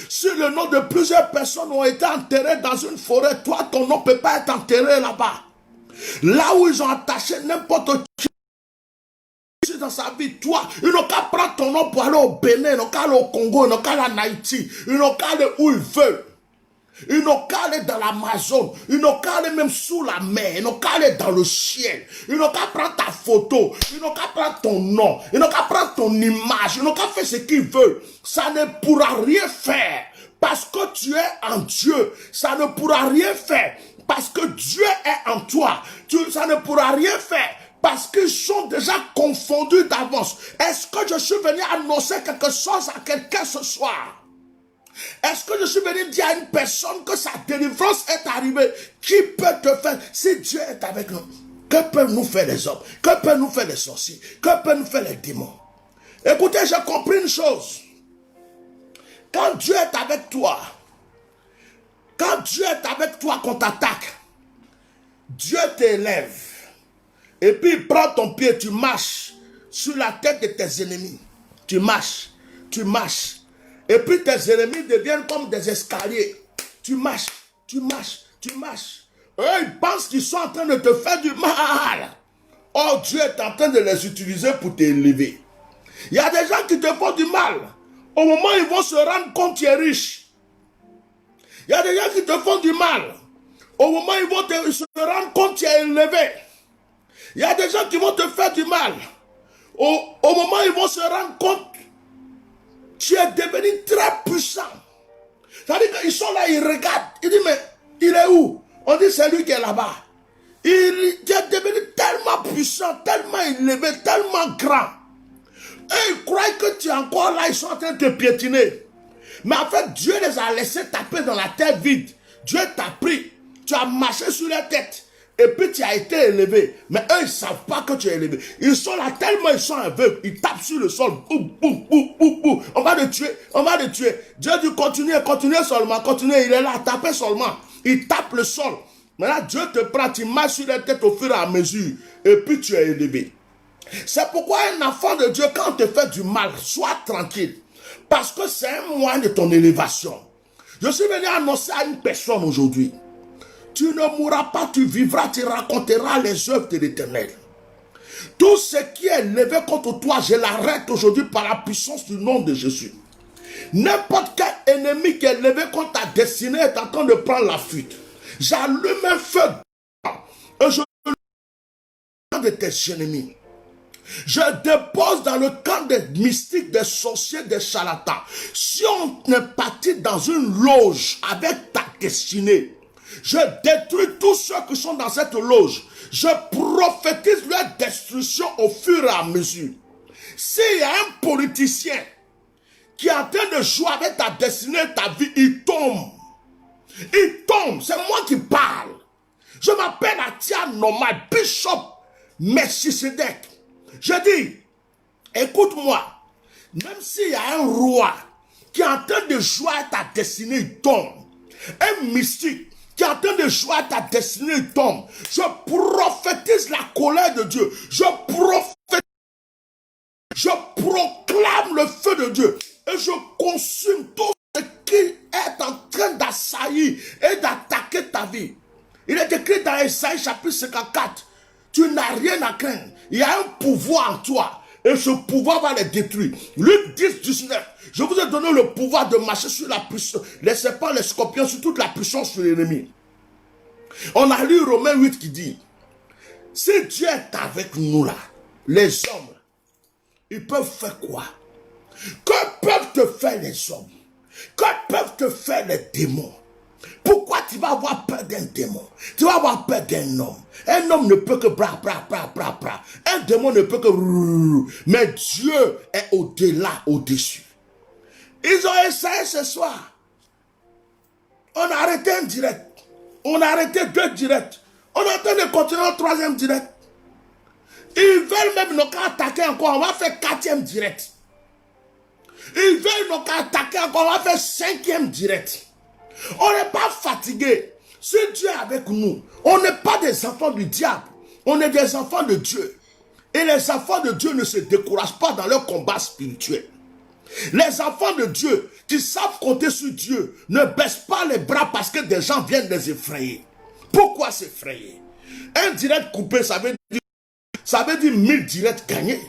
Si le nom de plusieurs personnes ont été enterrés dans une forêt, toi, ton nom ne peut pas être enterré là-bas. Là où ils ont attaché n'importe qui dans sa vie, toi, ils n'ont qu'à prendre ton nom pour aller au Bénin, ils n'ont qu'à aller au Congo, ils n'ont qu'à aller en Haïti, ils n'ont qu'à aller où ils veulent. Ils n'ont qu'à aller dans l'Amazon, ils n'ont qu'à aller même sous la mer, ils n'ont qu'à aller dans le ciel, ils n'ont qu'à prendre ta photo, ils n'ont qu'à prendre ton nom, ils n'ont qu'à prendre ton image, ils n'ont qu'à faire ce qu'ils veulent. Ça ne pourra rien faire parce que tu es en Dieu. Ça ne pourra rien faire parce que Dieu est en toi. Ça ne pourra rien faire parce qu'ils sont déjà confondus d'avance. Est-ce que je suis venu annoncer quelque chose à quelqu'un ce soir? Est-ce que je suis venu dire à une personne que sa délivrance est arrivée? Qui peut te faire? Si Dieu est avec nous, que peuvent nous faire les hommes? Que peuvent nous faire les sorciers? Que peuvent nous faire les démons? Écoutez, j'ai compris une chose. Quand Dieu est avec toi, qu'on t'attaque, Dieu t'élève. Et puis il prend ton pied, tu marches sur la tête de tes ennemis. Tu marches, tu marches. Et puis tes ennemis deviennent comme des escaliers. Tu marches, tu marches, tu marches. Eux, ils pensent qu'ils sont en train de te faire du mal. Oh, Dieu est en train de les utiliser pour t'élever. Il y a des gens qui te font du mal. Au moment où ils vont se rendre compte que tu es riche. Il y a des gens qui te font du mal. Au moment où ils vont se rendre compte que tu es élevé. Il y a des gens qui vont te faire du mal. Au moment où ils vont se rendre compte Tu es devenu très puissant. C'est-à-dire qu'ils sont là, ils regardent. Ils disent, mais il est où? On dit, c'est lui qui est là-bas. Tu es devenu tellement puissant, tellement élevé, tellement grand. Et ils croient que tu es encore là, ils sont en train de te piétiner. Mais en fait, Dieu les a laissés taper dans la terre vide. Dieu t'a pris. Tu as marché sur la tête. Et puis tu as été élevé. Mais eux, ils ne savent pas que tu es élevé. Ils sont là tellement ils sont aveugles. Ils tapent sur le sol. Boum, boum, boum, boum, boum. On va le tuer. On va le tuer. Dieu dit continuez, continuez seulement. Continuez. Il est là. Tapez seulement. Il tape le sol. Maintenant, Dieu te prend. Tu marches sur la tête au fur et à mesure. Et puis tu es élevé. C'est pourquoi un enfant de Dieu, quand on te fait du mal, sois tranquille. Parce que c'est un moyen de ton élévation. Je suis venu annoncer à une personne aujourd'hui. Tu ne mourras pas, tu vivras, tu raconteras les œuvres de l'Éternel. Tout ce qui est levé contre toi, je l'arrête aujourd'hui par la puissance du nom de Jésus. N'importe quel ennemi qui est levé contre ta destinée est en train de prendre la fuite. J'allume un feu et je de tes ennemis. Je dépose dans le camp des mystiques, des sorciers, des charlatans. Si on est parti dans une loge avec ta destinée, je détruis tous ceux qui sont dans cette loge. Je prophétise leur destruction au fur et à mesure. S'il y a un politicien qui est en train de jouer avec ta destinée, ta vie, il tombe. Il tombe. C'est moi qui parle. Je m'appelle Atia Normal, Bishop Melchisedec. Je dis, écoute-moi, même s'il y a un roi qui est en train de jouer à ta destinée, il tombe. Un mystique qui est en train de jouer à ta destinée, il tombe. Je prophétise la colère de Dieu. Je proclame le feu de Dieu. Et je consume tout ce qui est en train d'assaillir et d'attaquer ta vie. Il est écrit dans Esaïe chapitre 54. Tu n'as rien à craindre. Il y a un pouvoir en toi. Et ce pouvoir va les détruire. Luc 10, 19. Je vous ai donné le pouvoir de marcher sur la puissance. Les serpents, les scorpions, sur toute la puissance sur l'ennemi. On a lu Romains 8 qui dit, si Dieu est avec nous là, les hommes, ils peuvent faire quoi? Que peuvent te faire les hommes? Que peuvent te faire les démons? Pourquoi tu vas avoir peur d'un démon? Tu vas avoir peur d'un homme. Un homme ne peut que bra. Un démon ne peut que... Mais Dieu est au-delà, au-dessus. Ils ont essayé ce soir. On a arrêté un direct. On a arrêté 2 directs. On est en train de continuer un 3e direct. Ils veulent même nous attaquer encore. On va faire 4e direct. Ils veulent nous attaquer encore. On va faire 5e direct. On n'est pas fatigué. Si Dieu est avec nous, on n'est pas des enfants du diable. On est des enfants de Dieu. Et les enfants de Dieu ne se découragent pas dans leur combat spirituel. Les enfants de Dieu qui savent compter sur Dieu ne baissent pas les bras parce que des gens viennent les effrayer. Pourquoi s'effrayer? Un direct coupé, ça veut dire 1000 directs gagnés.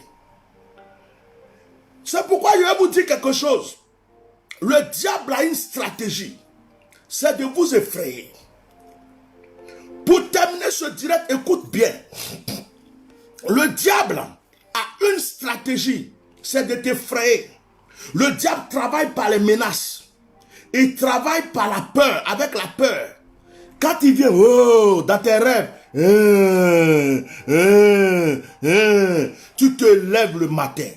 C'est pourquoi je vais vous dire quelque chose. Le diable a une stratégie. C'est de vous effrayer. Pour terminer ce direct, écoute bien. Le diable a une stratégie. C'est de t'effrayer. Le diable travaille par les menaces. Il travaille par la peur, avec la peur. Quand il vient, dans tes rêves, tu te lèves le matin.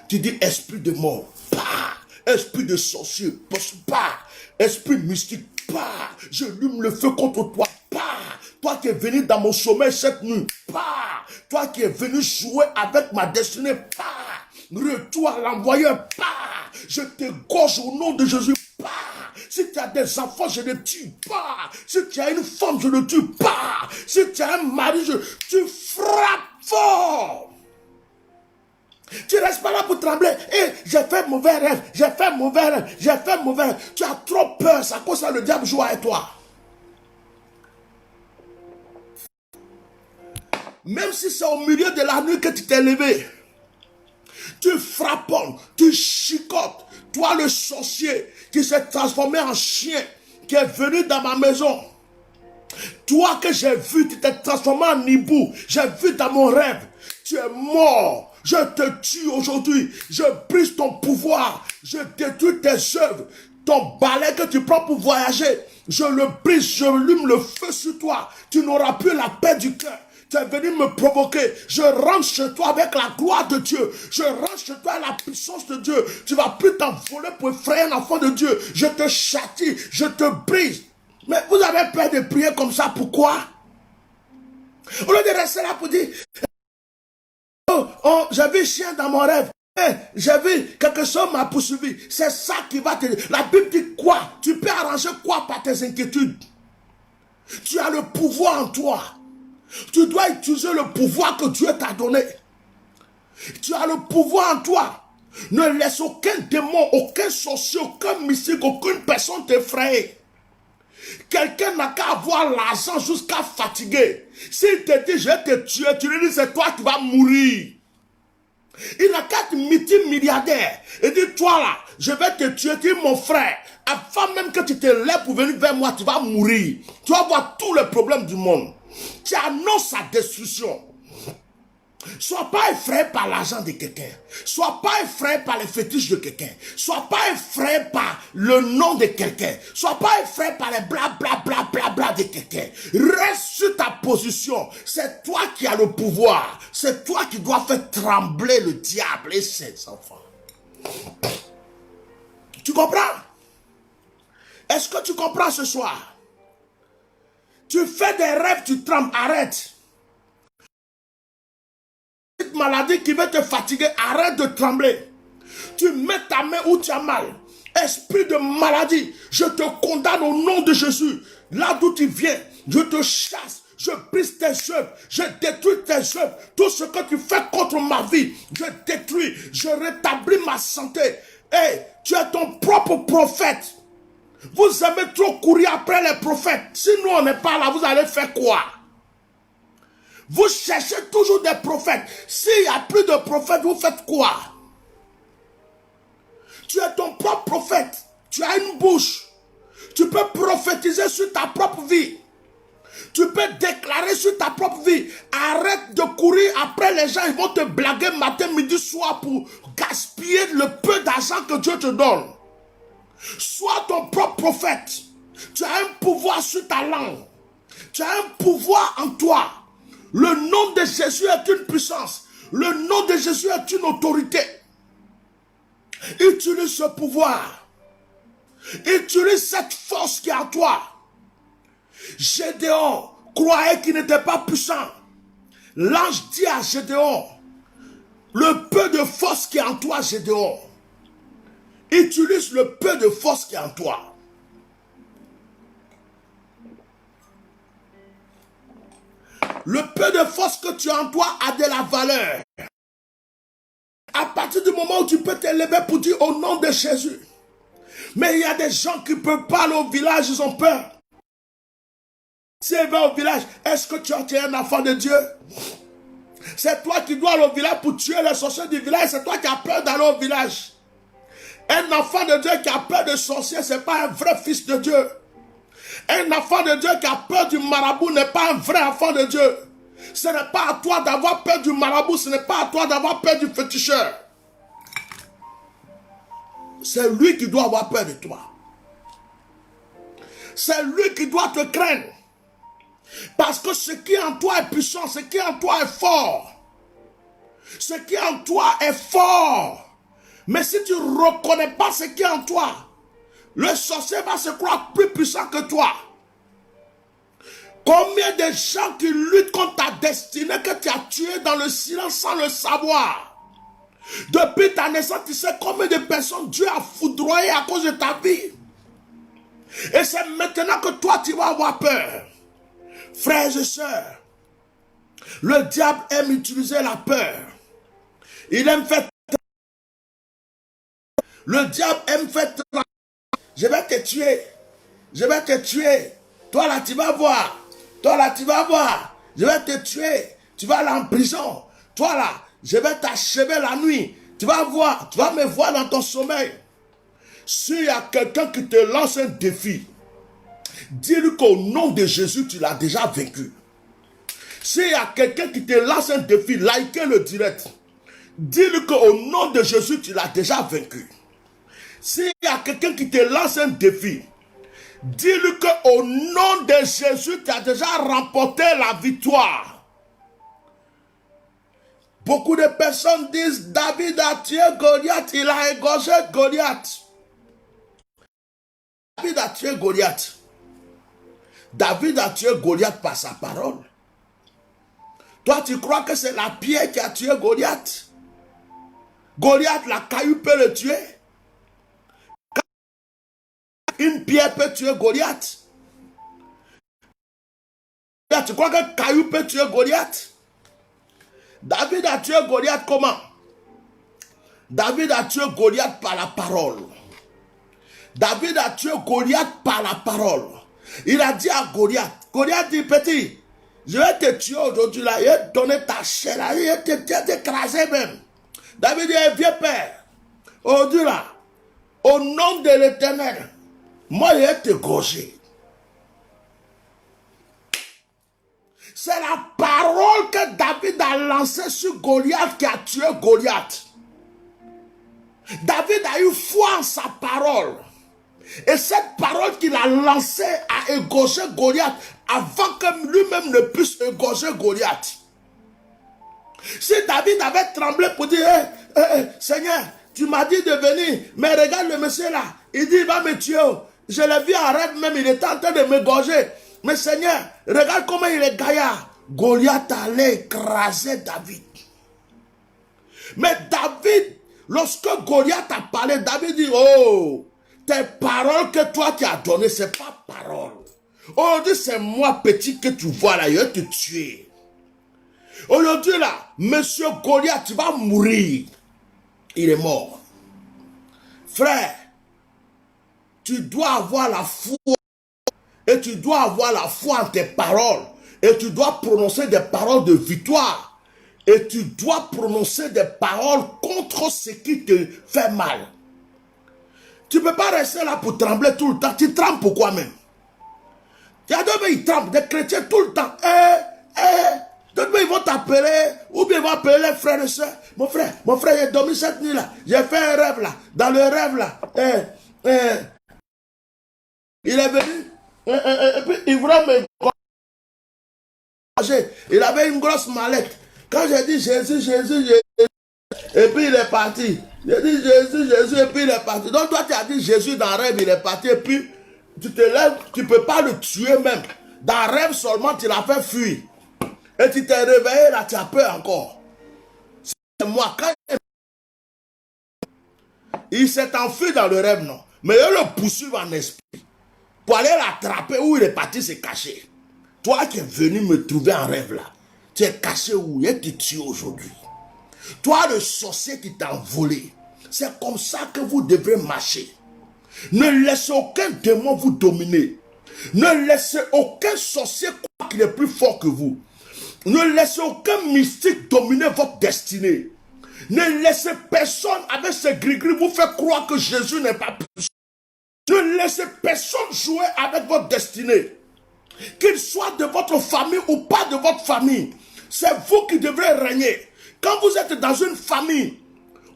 Tu dis, esprit de mort, pas. Esprit de sorcier, pas. Esprit mystique, pas. Je lume le feu contre toi, pas. Toi qui es venu dans mon sommeil cette nuit, pas. Toi qui es venu jouer avec ma destinée, pas. Retour à l'envoyeur, pas. Je t'égorge au nom de Jésus, pas. Si tu as des enfants, je ne tue pas. Si tu as une femme, je ne tue pas. Si tu as un mari, tu frappes fort. Tu ne restes pas là pour trembler. J'ai fait mauvais rêve, j'ai fait mauvais rêve. Tu as trop peur, c'est à cause que le diable joue avec toi. Même si c'est au milieu de la nuit que tu t'es levé, tu frapponnes, tu chicotes. Toi le sorcier qui s'est transformé en chien, qui est venu dans ma maison. Toi que j'ai vu, tu t'es transformé en hibou. J'ai vu dans mon rêve. Tu es mort. Je te tue aujourd'hui. Je brise ton pouvoir. Je détruis tes œuvres. Ton balai que tu prends pour voyager, je le brise, je allume le feu sur toi. Tu n'auras plus la paix du cœur. Tu es venu me provoquer. Je rentre chez toi avec la gloire de Dieu. Je rentre chez toi avec la puissance de Dieu. Tu ne vas plus t'envoler pour effrayer un enfant de Dieu. Je te châtie, je te brise. Mais vous avez peur de prier comme ça, pourquoi? Au lieu de rester là pour dire, oh, j'ai vu un chien dans mon rêve. J'ai vu quelque chose m'a poursuivi. C'est ça qui va te dire. La Bible dit quoi? Tu peux arranger quoi par tes inquiétudes? Tu as le pouvoir en toi. Tu dois utiliser le pouvoir que Dieu t'a donné. Tu as le pouvoir en toi. Ne laisse aucun démon, aucun sorcier, aucun mystique, aucune personne t'effrayer. Quelqu'un n'a qu'à avoir l'argent jusqu'à fatiguer. S'il te dit je vais te tuer, tu lui dis c'est toi qui vas mourir. Il n'a qu'à être multimilliardaire et dit toi là, je vais te tuer, tu es mon frère. Avant même que tu te lèves pour venir vers moi, tu vas mourir. Tu vas avoir tous les problèmes du monde. Tu annonces sa destruction. Sois pas effrayé par l'argent de quelqu'un. Sois pas effrayé par les fétiches de quelqu'un. Sois pas effrayé par le nom de quelqu'un. Sois pas effrayé par les bla bla bla bla bla de quelqu'un. Reste sur ta position. C'est toi qui as le pouvoir. C'est toi qui dois faire trembler le diable et ses enfants. Tu comprends? Est-ce que tu comprends ce soir? Tu fais des rêves, tu trembles, arrête. Cette maladie qui veut te fatiguer, arrête de trembler. Tu mets ta main où tu as mal. Esprit de maladie, je te condamne au nom de Jésus. Là d'où tu viens, je te chasse. Je brise tes œuvres, je détruis tes œuvres. Tout ce que tu fais contre ma vie, je détruis, je rétablis ma santé. Hey, tu es ton propre prophète. Vous aimez trop courir après les prophètes. Si nous on n'est pas là, vous allez faire quoi? Vous cherchez toujours des prophètes. S'il n'y a plus de prophètes, vous faites quoi? Tu es ton propre prophète. Tu as une bouche. Tu peux prophétiser sur ta propre vie. Tu peux déclarer sur ta propre vie. Arrête de courir après les gens. Ils vont te blaguer matin, midi, soir pour gaspiller le peu d'argent que Dieu te donne. Sois ton propre prophète. Tu as un pouvoir sur ta langue. Tu as un pouvoir en toi. Le nom de Jésus est une puissance. Le nom de Jésus est une autorité. Utilise ce pouvoir. Utilise cette force qui est en toi. Gédéon croyait qu'il n'était pas puissant. L'ange dit à Gédéon, le peu de force qui est en toi, Gédéon, utilise le peu de force qui est en toi. Le peu de force que tu as en toi a de la valeur. À partir du moment où tu peux t'élever pour dire au nom de Jésus. Mais il y a des gens qui ne peuvent pas aller au village, ils ont peur. Si ils vont au village, est-ce que tu es un enfant de Dieu? C'est toi qui dois aller au village pour tuer les sorciers du village. C'est toi qui as peur d'aller au village. Un enfant de Dieu qui a peur de sorciers, ce n'est pas un vrai fils de Dieu. Un enfant de Dieu qui a peur du marabout n'est pas un vrai enfant de Dieu. Ce n'est pas à toi d'avoir peur du marabout, ce n'est pas à toi d'avoir peur du féticheur. C'est lui qui doit avoir peur de toi. C'est lui qui doit te craindre. Parce que ce qui est en toi est puissant, ce qui est en toi est fort. Ce qui est en toi est fort. Mais si tu ne reconnais pas ce qui est en toi, le sorcier va se croire plus puissant que toi. Combien de gens qui luttent contre ta destinée que tu as tué dans le silence sans le savoir? Depuis ta naissance, tu sais combien de personnes Dieu a foudroyé à cause de ta vie. Et c'est maintenant que toi tu vas avoir peur. Frères et sœurs, le diable aime utiliser la peur. Il aime faire... Le diable aime faire... Je vais te tuer. Je vais te tuer. Toi là, tu vas voir. Toi là, tu vas voir. Je vais te tuer. Tu vas aller en prison. Toi là, je vais t'achever la nuit. Tu vas voir. Tu vas me voir dans ton sommeil. S'il y a quelqu'un qui te lance un défi, dis-lui qu'au nom de Jésus, tu l'as déjà vaincu. S'il y a quelqu'un qui te lance un défi, likez le direct. Dis-lui qu'au nom de Jésus, tu l'as déjà vaincu. S'il y a quelqu'un qui te lance un défi, dis-lui qu'au nom de Jésus, tu as déjà remporté la victoire. Beaucoup de personnes disent, David a tué Goliath, il a égorgé Goliath. David a tué Goliath. David a tué Goliath par sa parole. Toi, tu crois que c'est la pierre qui a tué Goliath? Goliath, la caillou peut le tuer. Une pierre peut tuer Goliath. Tu crois que caillou peut tuer Goliath? David a tué Goliath comment? David a tué Goliath par la parole. David a tué Goliath par la parole. Il a dit à Goliath, Goliath dit, petit, je vais te tuer aujourd'hui là, je vais te donner ta chair là, je vais t'écraser même. David dit, vieux père, aujourd'hui là, au nom de l'Éternel, moi je vais te gaucher. C'est la parole que David a lancée sur Goliath qui a tué Goliath. David a eu foi en sa parole. Et cette parole qu'il a lancée a égorgé Goliath avant que lui-même ne puisse égorger Goliath. Si David avait tremblé pour dire, Seigneur, tu m'as dit de venir, mais regarde le monsieur là, il dit il va me tuer. Je l'ai vu en rêve même, il était en train de m'égorger. Mais Seigneur, regarde comment il est gaillard. Goliath allait écraser David. Mais David, lorsque Goliath a parlé, David dit, oh, tes paroles que toi tu as données, ce n'est pas parole. Aujourd'hui, c'est moi petit que tu vois là, je vais te tuer. Aujourd'hui là, monsieur Goliath, tu vas mourir. Il est mort. Frère, tu dois avoir la foi. Et tu dois avoir la foi en tes paroles. Et tu dois prononcer des paroles de victoire. Et tu dois prononcer des paroles contre ce qui te fait mal. Tu ne peux pas rester là pour trembler tout le temps. Tu trembles pourquoi même? Il y a d'autres qui tremblent, des chrétiens tout le temps. D'autres ils vont t'appeler, ou bien ils vont appeler les frères et soeurs. Mon frère, j'ai dormi cette nuit là. J'ai fait un rêve là. Dans le rêve là, il est venu. Et puis il voulait me manger. Il avait une grosse mallette. Quand j'ai dit Jésus, Jésus, Jésus, et puis il est parti. J'ai dit Jésus, Jésus, et puis il est parti. Donc toi tu as dit Jésus dans le rêve, il est parti. Et puis tu te lèves, tu ne peux pas le tuer même. Dans le rêve seulement, tu l'as fait fuir. Et tu t'es réveillé là, tu as peur encore. C'est moi, quand il s'est enfui dans le rêve, non. Mais il le poursuit en esprit. Pour aller l'attraper où il est parti se cacher. Toi qui es venu me trouver en rêve là, tu es caché où? Et tu tues aujourd'hui. Toi le sorcier qui t'a volé, c'est comme ça que vous devrez marcher. Ne laissez aucun démon vous dominer. Ne laissez aucun sorcier croire qu'il est plus fort que vous. Ne laissez aucun mystique dominer votre destinée. Ne laissez personne avec ce gris-gris vous faire croire que Jésus n'est pas plus. Ne laissez personne jouer avec votre destinée. Qu'il soit de votre famille ou pas de votre famille. C'est vous qui devrez régner. Quand vous êtes dans une famille,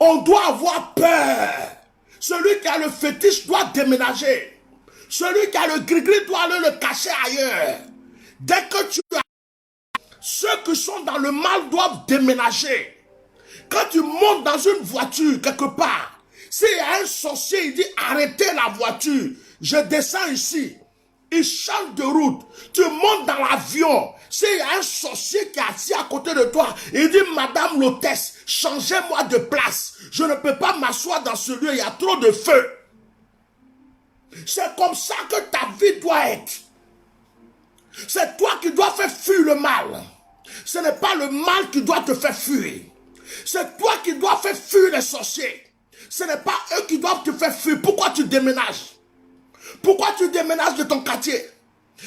on doit avoir peur. Celui qui a le fétiche doit déménager. Celui qui a le gris-gris doit aller le cacher ailleurs. Dès que tu as... Ceux qui sont dans le mal doivent déménager. Quand tu montes dans une voiture quelque part, s'il y a un sorcier, il dit arrêtez la voiture, je descends ici. Il change de route. Tu montes dans l'avion. S'il y a un sorcier qui est assis à côté de toi, il dit madame l'hôtesse, changez-moi de place. Je ne peux pas m'asseoir dans ce lieu, il y a trop de feu. C'est comme ça que ta vie doit être. C'est toi qui dois faire fuir le mal. Ce n'est pas le mal qui doit te faire fuir. C'est toi qui dois faire fuir les sorciers. Ce n'est pas eux qui doivent te faire fuir. Pourquoi tu déménages? Pourquoi tu déménages de ton quartier?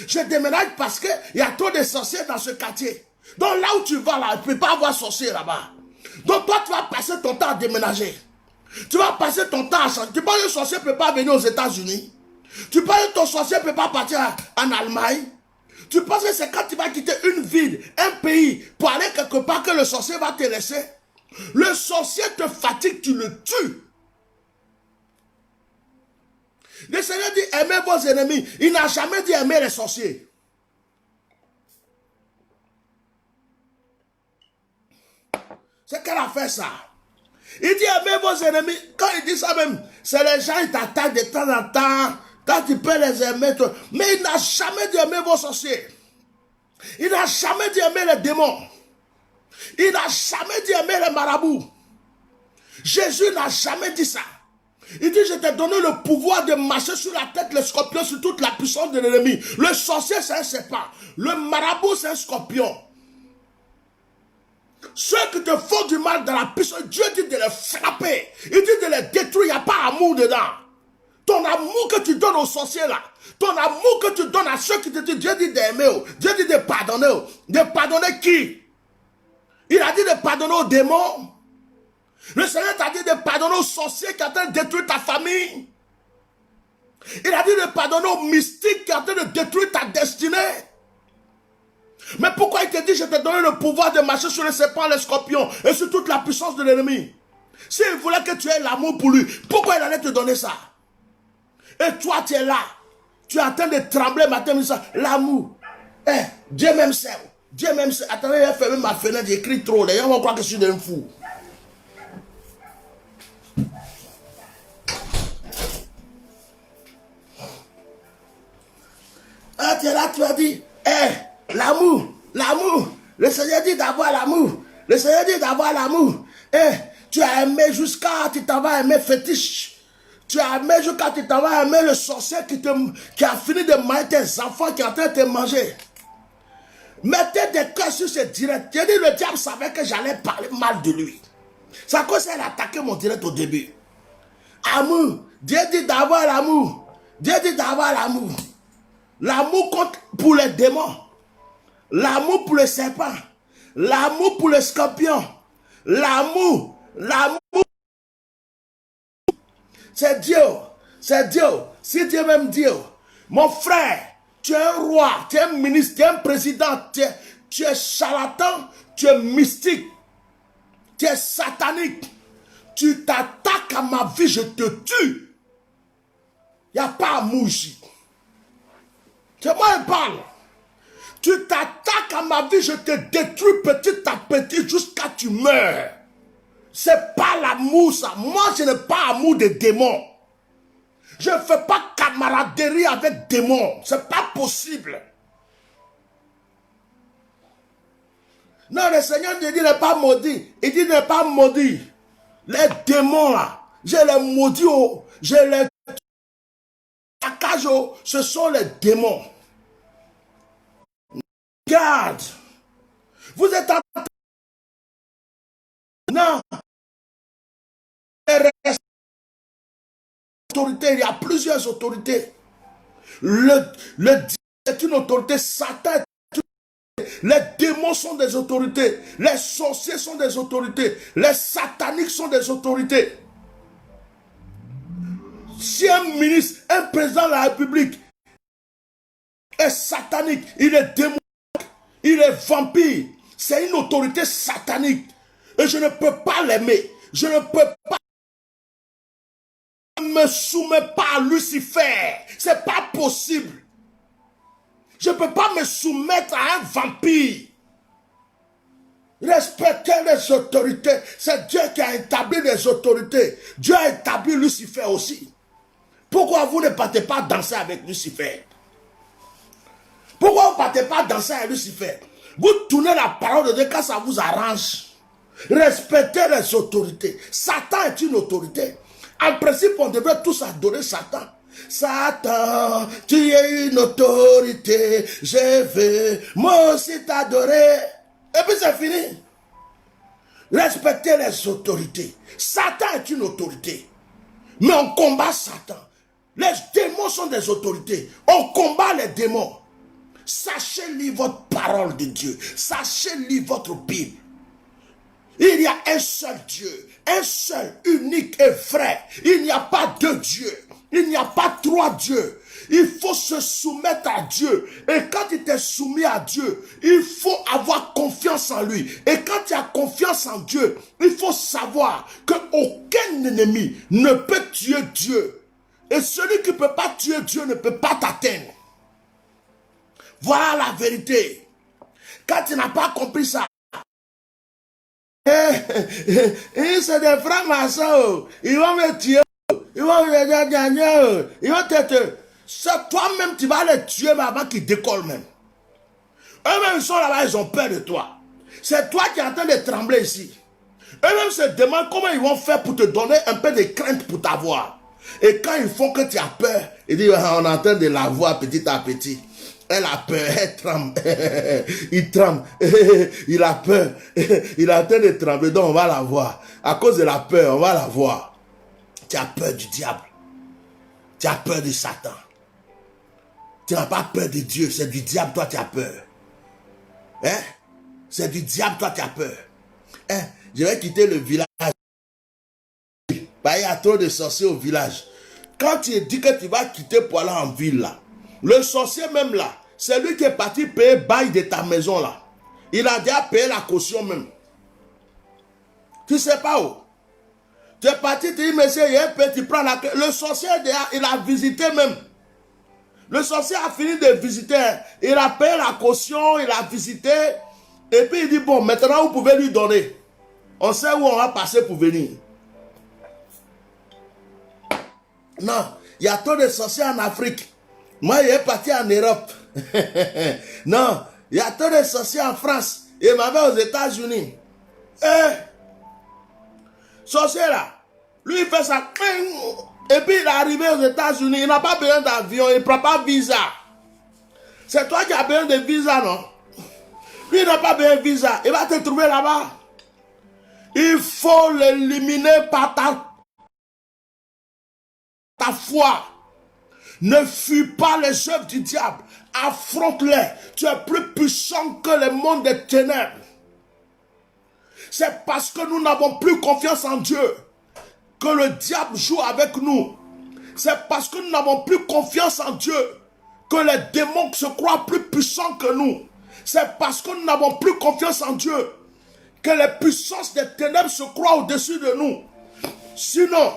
Je déménage parce qu'il y a trop de sorciers dans ce quartier. Donc là où tu vas là, il ne peut pas avoir sorciers là-bas. Donc toi tu vas passer ton temps à déménager. Tu vas passer ton temps à changer. Tu penses que le sorcier ne peut pas venir aux États-Unis? Tu penses que ton sorcier ne peut pas partir en Allemagne? Tu penses que c'est quand tu vas quitter une ville, un pays, pour aller quelque part que le sorcier va te laisser? Le sorcier te fatigue, tu le tues. Le Seigneur dit aimez vos ennemis. Il n'a jamais dit aimer les sorciers. C'est qu'elle a fait ça. Il dit aimez vos ennemis. Quand il dit ça même, c'est les gens qui t'attaquent de temps en temps. Quand tu peux les aimer. Mais il n'a jamais dit aimer vos sorciers. Il n'a jamais dit aimer les démons. Il n'a jamais dit aimer les marabouts. Jésus n'a jamais dit ça. Il dit, je t'ai donné le pouvoir de marcher sur la tête, le scorpion, sur toute la puissance de l'ennemi. Le sorcier, c'est un serpent. Le marabout, c'est un scorpion. Ceux qui te font du mal dans la puissance, Dieu dit de les frapper. Il dit de les détruire, il n'y a pas amour dedans. Ton amour que tu donnes aux sorciers là, ton amour que tu donnes à ceux qui te disent, Dieu dit d'aimer, Dieu dit de pardonner. De pardonner qui? Il a dit de pardonner aux démons. Le Seigneur t'a dit de pardonner aux sorciers qui ont en train de détruire ta famille. Il a dit de pardonner aux mystiques qui ont en train de détruire ta destinée. Mais pourquoi il te dit je te donne le pouvoir de marcher sur les serpents, les scorpions et sur toute la puissance de l'ennemi? S'il voulait que tu aies l'amour pour lui, pourquoi il allait te donner ça? Et toi tu es là, tu es en train de trembler matin, l'amour. Dieu m'aime ça. Dieu m'aime ça. Attendez, il a fermé ma fenêtre, j'écris trop. Les gens vont croire que je suis un fou. Ah, tu es là, tu as dit, l'amour, l'amour. Le Seigneur dit d'avoir l'amour. Le Seigneur dit d'avoir l'amour. Tu as aimé jusqu'à tu t'en vas aimer fétiche. Tu as aimé jusqu'à tu t'en vas aimer le sorcier qui a fini de manger tes enfants, qui est en train de te manger. Mettez des cœurs sur ce direct. J'ai dit, le diable savait que j'allais parler mal de lui. C'est à cause qu'elle a attaqué mon direct au début. Amour. Dieu dit d'avoir l'amour. Dieu dit d'avoir l'amour. L'amour pour les démons. L'amour pour les serpents. L'amour pour les scorpions. L'amour. L'amour. C'est Dieu. C'est Dieu. Si Dieu m'aime Dieu. Mon frère, tu es un roi, tu es un ministre, tu es un président, tu es charlatan, tu es mystique, tu es satanique. Tu t'attaques à ma vie, je te tue. Il n'y a pas amour ici. C'est moi qui parle. Tu t'attaques à ma vie, je te détruis petit à petit jusqu'à ce que tu meurs. C'est pas l'amour ça. Moi, je n'ai pas amour des démons. Je ne fais pas camaraderie avec démons. C'est pas possible. Non, le Seigneur ne dit n'est pas maudit. Il dit n'est pas maudit. Les démons là, je les maudis, je les saccage, ce sont les démons. Regarde. Vous êtes en train. Non. Autorité, il y a plusieurs autorités. Le est une autorité, Satan. Les démons sont des autorités. Les sorciers sont des autorités. Les sataniques sont des autorités. Si un ministre, un président de la République est satanique, il est démoniaque, il est vampire, c'est une autorité satanique. Et je ne peux pas l'aimer. Je ne peux pas me soumettre pas à Lucifer. C'est pas possible. Je ne peux pas me soumettre à un vampire. Respectez les autorités. C'est Dieu qui a établi les autorités. Dieu a établi Lucifer aussi. Pourquoi vous ne partez pas danser avec Lucifer? Pourquoi vous ne partez pas danser avec Lucifer? Vous tournez la parole de Dieu quand ça vous arrange. Respectez les autorités. Satan est une autorité. En principe, on devrait tous adorer Satan. Satan, tu es une autorité. Je veux moi aussi t'adorer. Et puis c'est fini. Respectez les autorités. Satan est une autorité. Mais on combat Satan. Les démons sont des autorités. On combat les démons. Sachez lire votre parole de Dieu. Sachez lire votre Bible. Il y a un seul Dieu. Un seul, unique et vrai. Il n'y a pas deux dieux. Il n'y a pas trois dieux. Il faut se soumettre à Dieu. Et quand tu t'es soumis à Dieu, il faut avoir confiance en lui. Et quand tu as confiance en Dieu, il faut savoir qu'aucun ennemi ne peut tuer Dieu. Et celui qui ne peut pas tuer Dieu ne peut pas t'atteindre. Voilà la vérité. Quand tu n'as pas compris ça, c'est des frères maçons, ils vont me tuer, ils vont me gagner, ils vont te... C'est toi-même, tu vas les tuer mais avant qu'ils décollent même. Eux-mêmes, ils sont là-bas, ils ont peur de toi. C'est toi qui es en train de trembler ici. Eux-mêmes se demandent comment ils vont faire pour te donner un peu de crainte pour t'avoir. Et quand ils font que tu as peur, ils disent, on est en train de la voir petit à petit. Elle a peur, elle tremble. Il tremble. Il a peur. Il est en train de trembler, donc on va la voir. À cause de la peur, on va la voir. Tu as peur du diable. Tu as peur de Satan. Tu n'as pas peur de Dieu, c'est du diable, toi tu as peur. Hein? C'est du diable, toi tu as peur. Hein? Je vais quitter le village. Bah, il y a trop de sorciers au village. Quand tu dis que tu vas quitter pour aller en ville là, le sorcier même là, c'est lui qui est parti payer le bail de ta maison là. Il a déjà payé la caution même. Tu sais pas où? Tu es parti, tu dis, monsieur, il y a un peu, tu prends la... Le sorcier, il a visité même. Le sorcier a fini de visiter. Il a payé la caution, il a visité. Et puis il dit, bon, maintenant vous pouvez lui donner. On sait où on va passer pour venir. Non, il y a trop de sorciers en Afrique. Moi, il est parti en Europe. Non, il y a trop de sorciers en France. Il m'avait aux États-Unis. Sorcier là, lui il fait ça. Et puis il est arrivé aux États-Unis. Il n'a pas besoin d'avion, il ne prend pas visa. C'est toi qui as besoin de visa, non? Lui il n'a pas besoin de visa. Il va te trouver là-bas. Il faut l'éliminer par ta foi. Ne fuis pas les œuvres du diable. Affronte-les. Tu es plus puissant que le monde des ténèbres. C'est parce que nous n'avons plus confiance en Dieu que le diable joue avec nous. C'est parce que nous n'avons plus confiance en Dieu que les démons se croient plus puissants que nous. C'est parce que nous n'avons plus confiance en Dieu que les puissances des ténèbres se croient au-dessus de nous. Sinon,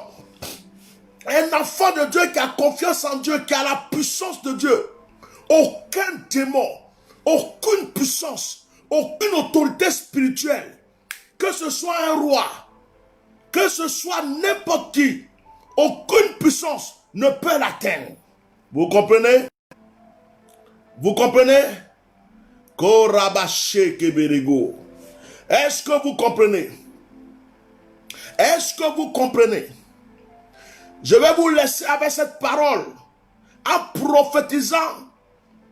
un enfant de Dieu qui a confiance en Dieu, qui a la puissance de Dieu, aucun démon, aucune puissance, aucune autorité spirituelle, que ce soit un roi, que ce soit n'importe qui, aucune puissance ne peut l'atteindre. Vous comprenez? Vous comprenez? Est-ce que vous comprenez? Est-ce que vous comprenez? Je vais vous laisser avec cette parole en prophétisant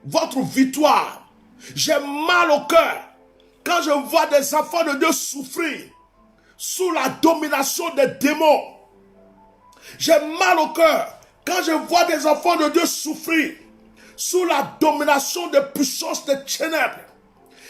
votre victoire. J'ai mal au cœur quand je vois des enfants de Dieu souffrir sous la domination des démons. J'ai mal au cœur quand je vois des enfants de Dieu souffrir sous la domination des puissances des ténèbres.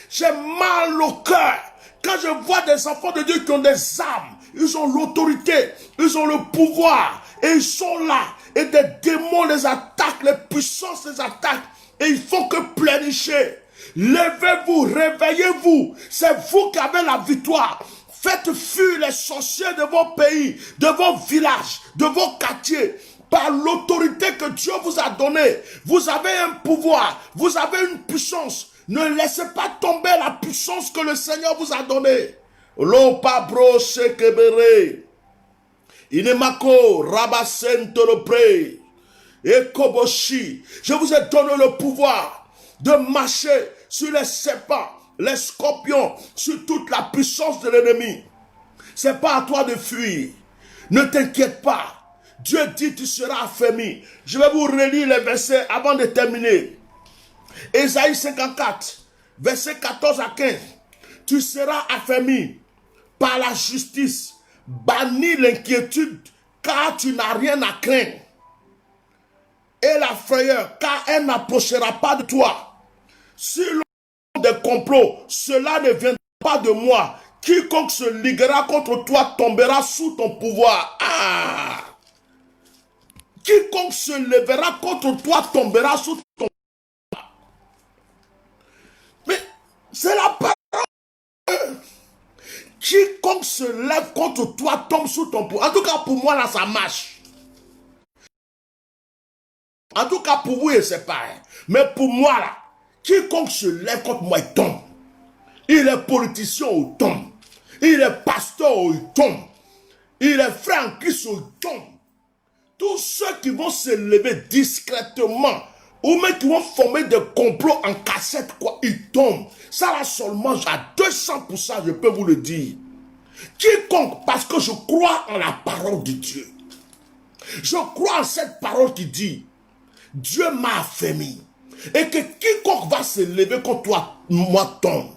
J'ai mal au cœur quand je vois des enfants de Dieu qui ont des armes, ils ont l'autorité, ils ont le pouvoir, et ils sont là, et des démons les attaquent, les puissances les attaquent, et il faut que pleurnichez. Levez-vous, réveillez-vous, c'est vous qui avez la victoire. Faites fuir les sorciers de vos pays, de vos villages, de vos quartiers. Par l'autorité que Dieu vous a donnée, vous avez un pouvoir, vous avez une puissance. Ne laissez pas tomber la puissance que le Seigneur vous a donnée. Lopabro sekebere. Inemako rabasento le pré. Et Koboshi. Je vous ai donné le pouvoir de marcher sur les serpents, les scorpions, sur toute la puissance de l'ennemi. C'est pas à toi de fuir. Ne t'inquiète pas. Dieu dit tu seras affermi. Je vais vous relire les versets avant de terminer. Ésaïe 54, versets 14 à 15. Tu seras affermi par la justice. Bannis l'inquiétude, car tu n'as rien à craindre. Et la frayeur, car elle n'approchera pas de toi. Si l'on des complots, cela ne viendra pas de moi. Quiconque se liguera contre toi tombera sous ton pouvoir. Ah! Quiconque se lèvera contre toi tombera sous ton... Mais c'est la parole. Quiconque se lève contre toi tombe sous ton pouls. En tout cas, pour moi, là, ça marche. En tout cas, pour vous, c'est pareil. Mais pour moi, là, quiconque se lève contre moi, il tombe. Il est politicien, il tombe. Il est pasteur, il tombe. Il est frère en Christ, il tombe. Tous ceux qui vont se lever discrètement, ou même qui vont former des complots en cassette, quoi, ils tombent. Ça là seulement, à 200%, je peux vous le dire. Quiconque, parce que je crois en la parole de Dieu. Je crois en cette parole qui dit, Dieu m'a affermi. Et que quiconque va se lever contre toi, moi tombe.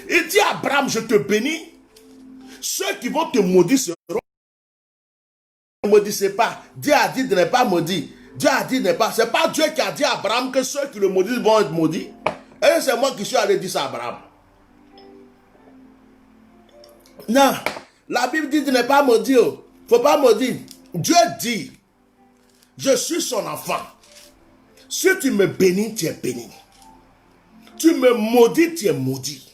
Il dit à Abraham, je te bénis. Ceux qui vont te maudire seront. Ne maudissez pas. Dieu a dit de ne pas maudire. Dieu a dit de ne pas. Ce n'est pas Dieu qui a dit à Abraham que ceux qui le maudissent vont être maudits. Et c'est moi qui suis allé dire ça à Abraham. Non. La Bible dit de ne pas maudire. Il ne faut pas maudire. Dieu dit, je suis son enfant. Si tu me bénis, tu es béni. Tu me maudis, tu es maudit.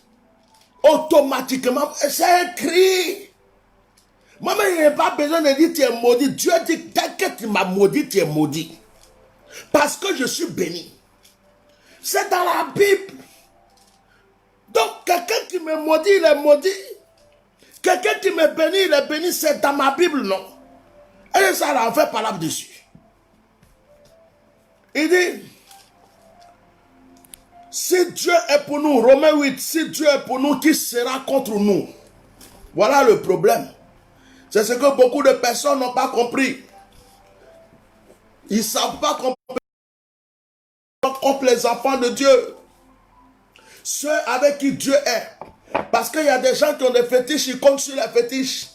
Automatiquement, c'est écrit. Maman, il n'y a pas besoin de dire tu es maudit. Dieu dit, dès que tu m'as maudit, tu es maudit. Parce que je suis béni. C'est dans la Bible. Donc, quelqu'un qui me maudit, il est maudit. Quelqu'un qui me bénit, il est béni. C'est dans ma Bible, non? Et ça, là, on fait parler dessus. Il dit, si Dieu est pour nous, Romains 8, si Dieu est pour nous, qui sera contre nous? Voilà le problème. C'est ce que beaucoup de personnes n'ont pas compris. Ils ne savent pas comprendre contre les enfants de Dieu. Ceux avec qui Dieu est. Parce qu'il y a des gens qui ont des fétiches, ils comptent sur les fétiches.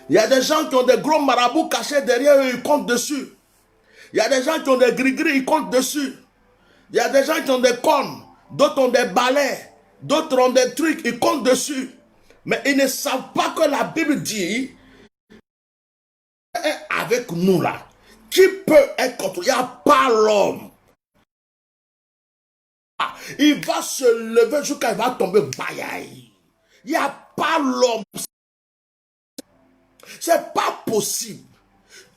Il y a des gens qui ont des gros marabouts cachés derrière eux, ils comptent dessus. Il y a des gens qui ont des gris-gris, ils comptent dessus. Il y a des gens qui ont des cornes, d'autres ont des balais, d'autres ont des trucs, ils comptent dessus. Mais ils ne savent pas que la Bible dit, avec nous là, qui peut être contre? Il n'y a pas l'homme. Il va se lever jusqu'à il va tomber baïaï. Il n'y a pas l'homme. C'est pas possible.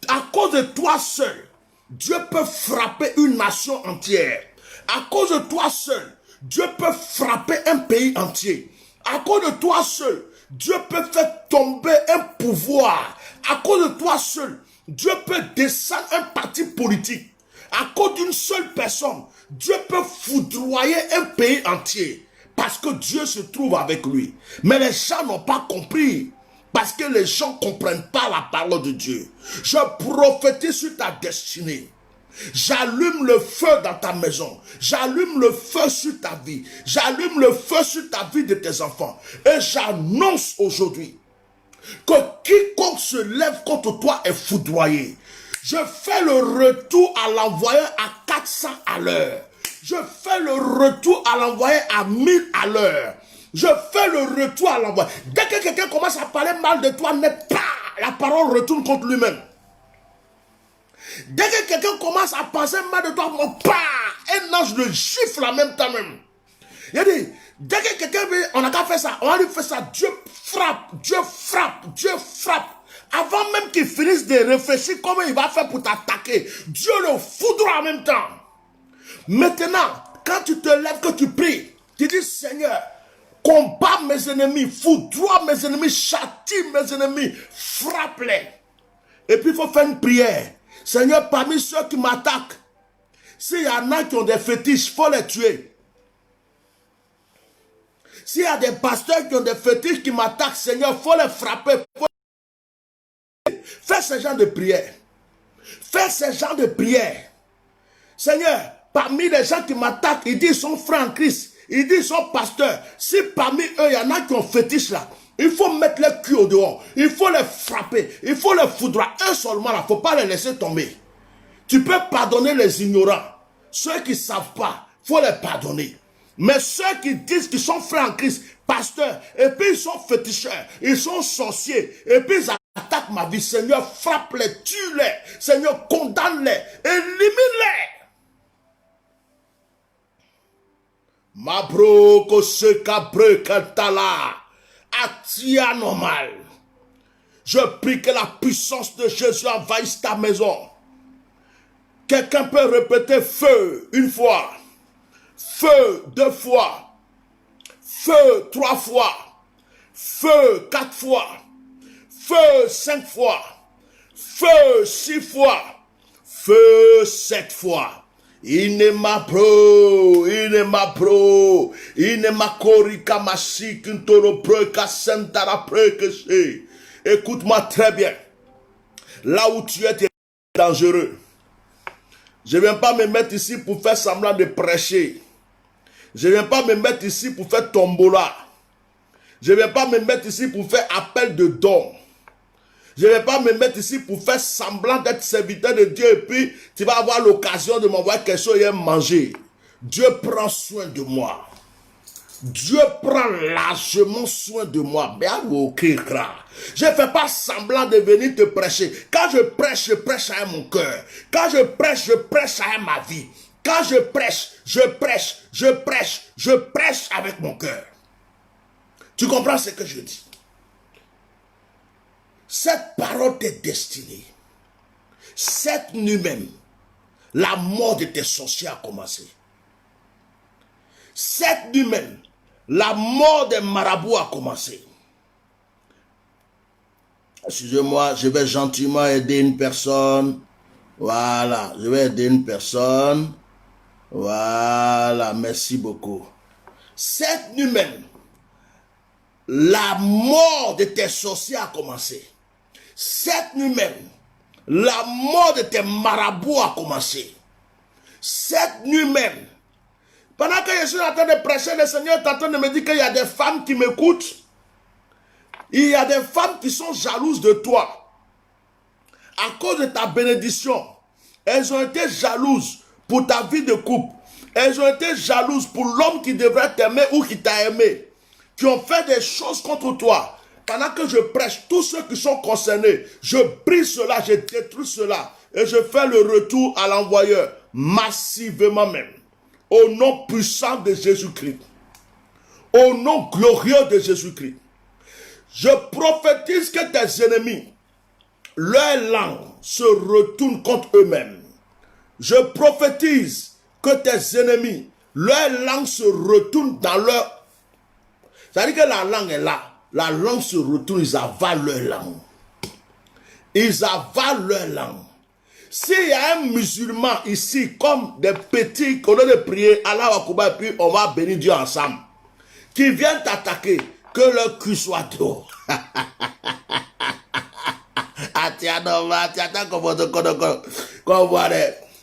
À cause de toi seul, Dieu peut frapper une nation entière. À cause de toi seul, Dieu peut frapper un pays entier. À cause de toi seul, Dieu peut faire tomber un pouvoir. À cause de toi seul, Dieu peut descendre un parti politique. À cause d'une seule personne, Dieu peut foudroyer un pays entier. Parce que Dieu se trouve avec lui. Mais les gens n'ont pas compris. Parce que les gens ne comprennent pas la parole de Dieu. Je prophétise sur ta destinée. J'allume le feu dans ta maison. J'allume le feu sur ta vie. J'allume le feu sur ta vie de tes enfants. Et j'annonce aujourd'hui que quiconque se lève contre toi est foudroyé. Je fais le retour à l'envoyé à 400 à l'heure. Je fais le retour à l'envoyé à 1000 à l'heure. Je fais le retour à l'envoyé. Dès que quelqu'un commence à parler mal de toi, la parole retourne contre lui-même. Dès que quelqu'un commence à penser mal de toi, un ange le gifle en même temps même. Il a dit, dès que quelqu'un veut, on n'a qu'à faire ça, on va lui faire ça, Dieu frappe, Dieu frappe, Dieu frappe. Avant même qu'il finisse de réfléchir comment il va faire pour t'attaquer, Dieu le foudra en même temps. Maintenant, quand tu te lèves, que tu pries, tu dis, Seigneur, combat mes ennemis, foudroie mes ennemis, châtie mes ennemis, frappe-les. Et puis il faut faire une prière. Seigneur, parmi ceux qui m'attaquent, s'il y en a qui ont des fétiches, il faut les tuer. S'il y a des pasteurs qui ont des fétiches qui m'attaquent, Seigneur, il faut les frapper. Fais ce genre de prière. Fais ce genre de prière. Seigneur, parmi les gens qui m'attaquent, ils disent qu'ils sont frères en Christ. Ils disent qu'ils sont pasteurs. Si parmi eux, il y en a qui ont fétiche là, il faut mettre les culs au dehors. Il faut les frapper. Il faut les foudroyer. Un seulement là. Il ne faut pas les laisser tomber. Tu peux pardonner les ignorants. Ceux qui ne savent pas, il faut les pardonner. Mais ceux qui disent qu'ils sont frères en Christ, pasteurs, et puis ils sont féticheurs, ils sont sorciers, et puis ils attaquent ma vie, Seigneur, frappe-les, tue-les, Seigneur, condamne-les, élimine-les. Mabro kose kabre kantala atia normal. Je prie que la puissance de Jésus envahisse ta maison. Quelqu'un peut répéter feu une fois, feu 2 fois, feu 3 fois, feu 4 fois, feu 5 fois, feu 6 fois, feu 7 fois. Inema pro, inema korika masi kintoro pro kasentara pro kese. Écoute-moi très bien. Là où tu es dangereux. Je ne viens pas me mettre ici pour faire semblant de prêcher. Je ne viens pas me mettre ici pour faire tombola. Je ne viens pas me mettre ici pour faire appel de dons. Je ne vais pas me mettre ici pour faire semblant d'être serviteur de Dieu et puis tu vas avoir l'occasion de m'envoyer quelque chose et manger. Dieu prend soin de moi. Dieu prend largement soin de moi. Je ne fais pas semblant de venir te prêcher. Quand je prêche avec mon cœur. Quand je prêche avec ma vie. Quand je prêche avec mon cœur. Tu comprends ce que je dis? Cette parole t'est destinée. Cette nuit même, la mort de tes sorciers a commencé. Cette nuit même, la mort des marabouts a commencé. Excusez-moi, je vais gentiment aider une personne. Voilà, je vais aider une personne. Voilà, merci beaucoup. Cette nuit même, la mort de tes sorciers a commencé. Cette nuit même, la mort de tes marabouts a commencé. Cette nuit même, pendant que je suis en train de prêcher, le Seigneur est en train de me dire qu'il y a des femmes qui m'écoutent. Il y a des femmes qui sont jalouses de toi. À cause de ta bénédiction, elles ont été jalouses pour ta vie de couple. Elles ont été jalouses pour l'homme qui devrait t'aimer ou qui t'a aimé. Qui ont fait des choses contre toi. Pendant que je prêche, tous ceux qui sont concernés, je brise cela, je détruis cela. Et je fais le retour à l'envoyeur, massivement même. Au nom puissant de Jésus-Christ. Au nom glorieux de Jésus-Christ. Je prophétise que tes ennemis, leur langue se retourne contre eux-mêmes. Je prophétise que tes ennemis, leur langue se retourne dans leur... C'est-à-dire que la langue est là. La langue se retourne, ils avalent leur langue. Ils avalent leur langue. S'il y a un musulman ici, comme des petits, qu'on a de prier, Allah Akbar, et puis on va bénir Dieu ensemble, qui viennent t'attaquer, que leur cul soit dehors.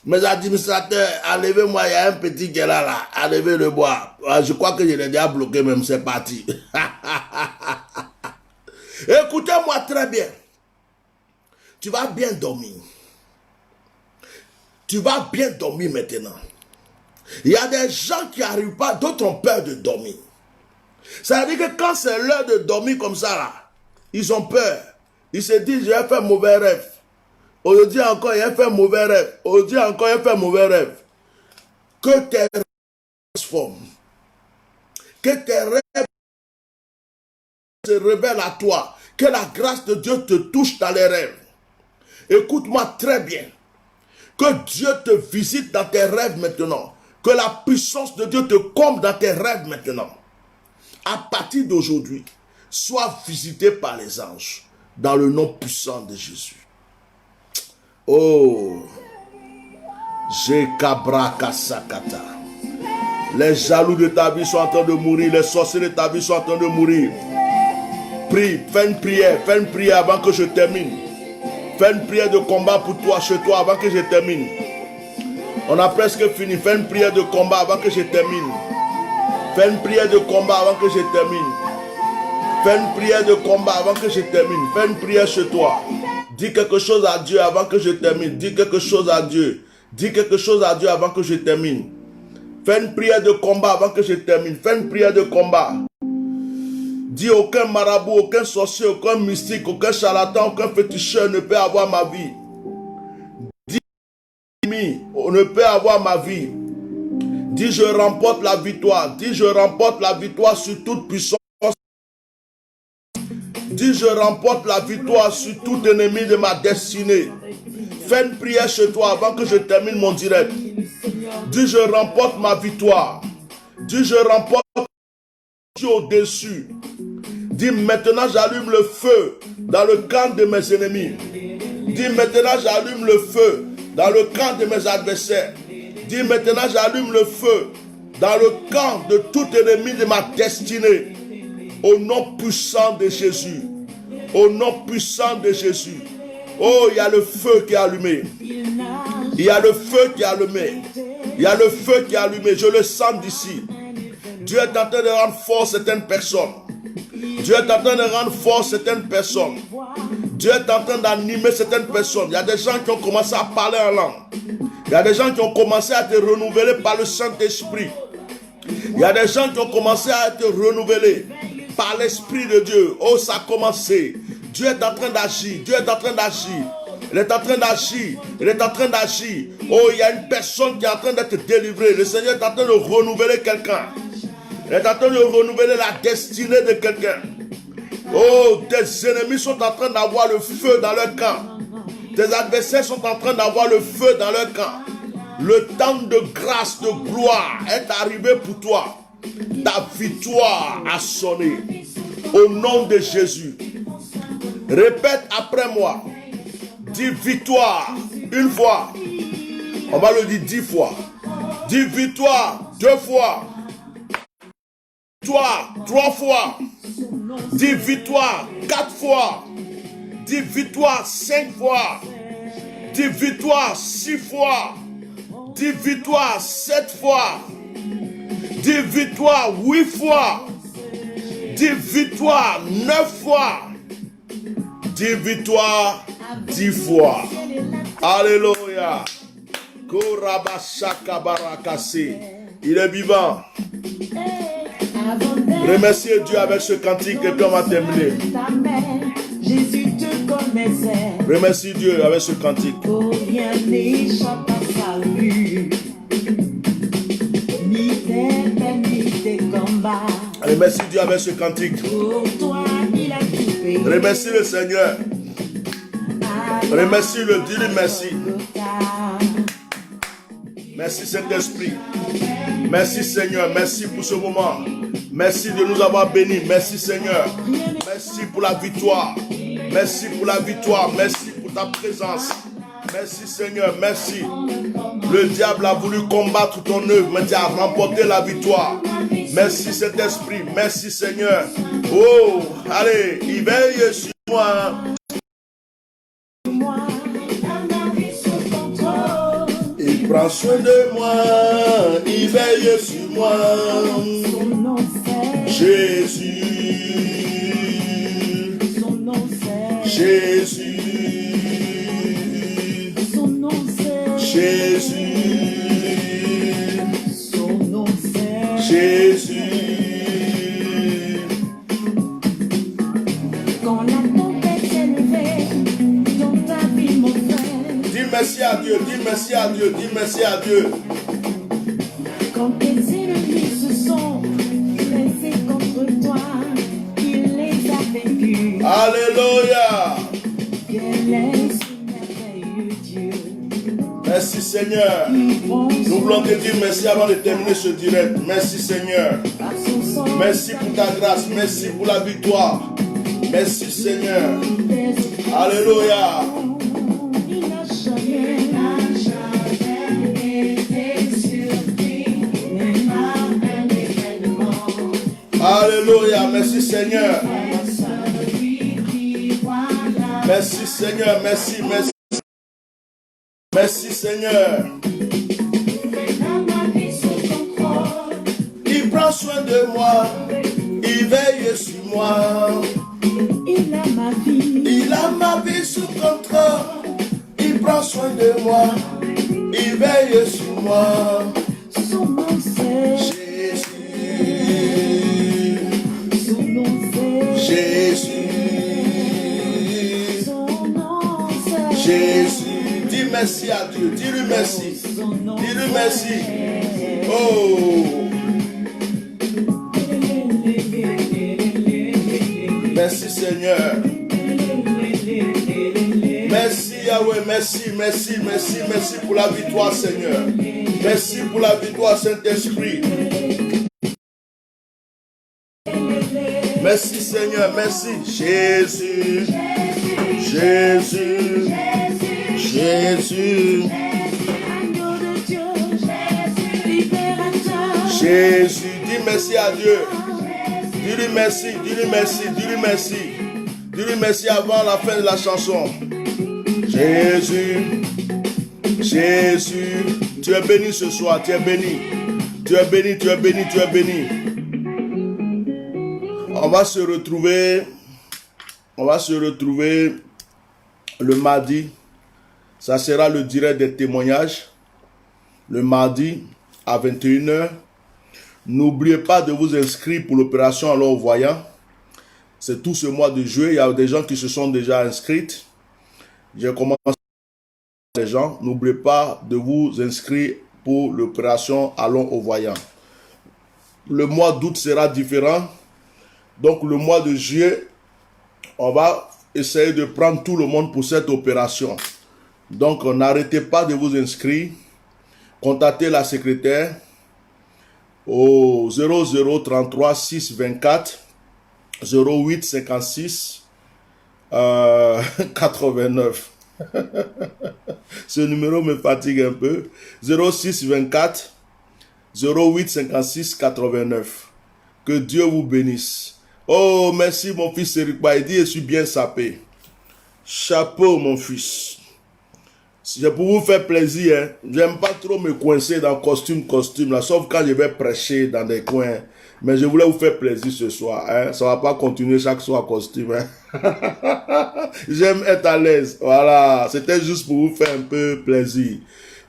Mes administrateurs, enlevez-moi, il y a un petit qui est là, enlevez le bois. Je crois que je l'ai déjà bloqué même, c'est parti. Écoutez-moi très bien. Tu vas bien dormir. Tu vas bien dormir maintenant. Il y a des gens qui n'arrivent pas, d'autres ont peur de dormir. Ça veut dire que quand c'est l'heure de dormir comme ça, là, ils ont peur. Ils se disent, je vais faire mauvais rêve. Aujourd'hui encore, il a fait mauvais rêve. Aujourd'hui encore, il a fait mauvais rêve. Que tes rêves se transforment. Que tes rêves se révèlent à toi. Que la grâce de Dieu te touche dans les rêves. Écoute-moi très bien. Que Dieu te visite dans tes rêves maintenant. Que la puissance de Dieu te comble dans tes rêves maintenant. À partir d'aujourd'hui, sois visité par les anges. Dans le nom puissant de Jésus. Oh, Jekabrakasakata. Les jaloux de ta vie sont en train de mourir. Les sorciers de ta vie sont en train de mourir. Prie, fais une prière avant que je termine. Fais une prière de combat pour toi, chez toi, avant que je termine. On a presque fini. Fais une prière de combat avant que je termine. Fais une prière de combat avant que je termine. Fais une prière de combat avant que je termine. Fais une prière chez toi. Dis quelque chose à Dieu avant que je termine. Dis quelque chose à Dieu. Dis quelque chose à Dieu avant que je termine. Fais une prière de combat avant que je termine. Fais une prière de combat. Dis aucun marabout, aucun sorcier, aucun mystique, aucun charlatan, aucun féticheur ne peut avoir ma vie. Dis on ne peut avoir ma vie. Dis je remporte la victoire. Dis je remporte la victoire sur toute puissance. Dis je remporte la victoire sur tout ennemi de ma destinée. Fais une prière chez toi avant que je termine mon direct. Dis je remporte ma victoire. Dis je remporte au-dessus. Dis maintenant j'allume le feu dans le camp de mes ennemis. Dis maintenant j'allume le feu dans le camp de mes adversaires. Dis maintenant j'allume le feu dans le camp de tout ennemi de ma destinée. Au nom puissant de Jésus. Au nom puissant de Jésus. Oh, il y a le feu qui est allumé. Il y a le feu qui est allumé. Il y a le feu qui est allumé. Je le sens d'ici. Dieu est en train de rendre fort certaines personnes. Dieu est en train de rendre fort certaines personnes. Dieu est en train d'animer certaines personnes. Il y a des gens qui ont commencé à parler en langue. Il y a des gens qui ont commencé à être renouvelés par le Saint-Esprit. Il y a des gens qui ont commencé à être renouvelés par l'Esprit de Dieu. Oh, ça a commencé. Dieu est en train d'agir. Dieu est en train d'agir. Il est en train d'agir. Il est en train d'agir. Oh, il y a une personne qui est en train d'être délivrée. Le Seigneur est en train de renouveler quelqu'un. Il est en train de renouveler la destinée de quelqu'un. Oh, tes ennemis sont en train d'avoir le feu dans leur camp. Tes adversaires sont en train d'avoir le feu dans leur camp. Le temps de grâce, de gloire est arrivé pour toi. Ta victoire a sonné. Au nom de Jésus. Répète après moi. Dis victoire une fois. On va le dire 10 fois. Dis victoire 2 fois. Victoire 3 fois. Dis victoire 4 fois. Dis victoire 5 fois. Dis victoire 6 fois. Dis victoire 7 fois. Dis victoire 8 fois. Dis victoire 9 fois. Dis victoire 10 fois. Alléluia. Il est vivant. Remerciez Dieu avec ce cantique et puis on va terminer. Jésus te connaissait. Remercie Dieu avec ce cantique. Pour rien n'échappe à sa vue. Ni tes peines, ni tes combats. Remercie Dieu avec ce cantique. Pour toi, il a tout payé. Remercie le Seigneur. Remercie-le, dis-lui merci. Merci Saint-Esprit. Merci Seigneur, merci pour ce moment. Merci de nous avoir bénis. Merci Seigneur. Merci pour la victoire. Merci pour la victoire. Merci pour ta présence. Merci Seigneur, merci. Le diable a voulu combattre ton œuvre, mais tu as remporté la victoire. Merci Saint-Esprit. Merci Seigneur. Oh, allez, il veille sur moi. Il prend soin de moi, il veille sur moi. Jésus, Jésus, Jésus, Jésus. Quand la tempête s'est levée dans ta vie, mon frère. Dis merci à Dieu, dis merci à Dieu, dis merci à Dieu. Quand tes ennemis se sont dressés contre toi, il les a vaincus. Alléluia. Quel est ce merveilleux Dieu. Merci Seigneur. Nous voulons te dire merci avant de terminer ce direct. Merci Seigneur. Merci pour ta grâce. Merci pour la victoire. Merci Seigneur. Alléluia. Il n'a jamais été surpris, même par un événement. Alléluia. Merci Seigneur. Merci Seigneur. Merci, merci. Merci Seigneur. Il prend soin de moi. Il veille sur moi. Il a ma vie. Il a ma vie sous contrôle. Il prend soin de moi. Il veille sur moi. Son nom c'est Jésus. Son nom c'est Jésus, dis merci à Dieu, dis-lui merci. Dis-lui merci. Oh. Merci Seigneur. Merci Yahweh, merci, merci, merci, merci pour la victoire Seigneur. Merci pour la victoire Saint-Esprit. Merci Seigneur, merci. Jésus, Jésus, Jésus. Jésus, dis merci à Dieu. Dis-lui merci, dis-lui merci, dis-lui merci. Dis-lui merci avant la fin de la chanson. Jésus, Jésus, tu es béni ce soir, tu es béni. Tu es béni, tu es béni, tu es béni. On va se retrouver le mardi. Ça sera le direct des témoignages. Le mardi à 21h. N'oubliez pas de vous inscrire pour l'opération Alors Voyant. C'est tout ce mois de juillet. Il y a des gens qui se sont déjà inscrits. J'ai commencé les gens. N'oubliez pas de vous inscrire pour l'opération Allons au Voyant. Le mois d'août sera différent. Donc le mois de juillet, on va essayer de prendre tout le monde pour cette opération. Donc n'arrêtez pas de vous inscrire. Contactez la secrétaire au 0033 624 08 56 89. Ce numéro me fatigue un peu. 06 24 08 56 89. Que Dieu vous bénisse. Oh, merci mon fils Eric Baïdi, je suis bien sapé. Chapeau mon fils. C'est pour vous faire plaisir. Hein. J'aime pas trop me coincer dans costume là, sauf quand je vais prêcher dans des coins. Mais je voulais vous faire plaisir ce soir. Hein. Ça va pas continuer chaque soir costume. Hein. J'aime être à l'aise. Voilà, c'était juste pour vous faire un peu plaisir.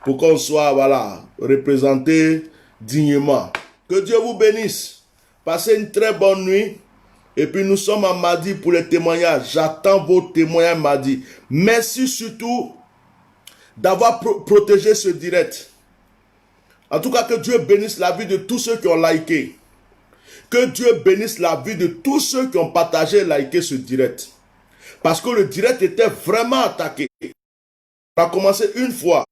Pour qu'on soit, voilà, représenté dignement. Que Dieu vous bénisse. Passez une très bonne nuit. Et puis nous sommes à mardi pour les témoignages. J'attends vos témoignages mardi. Merci surtout d'avoir protégé ce direct. En tout cas, que Dieu bénisse la vie de tous ceux qui ont liké. Que Dieu bénisse la vie de tous ceux qui ont partagé et liké ce direct. Parce que le direct était vraiment attaqué. On a commencé une fois.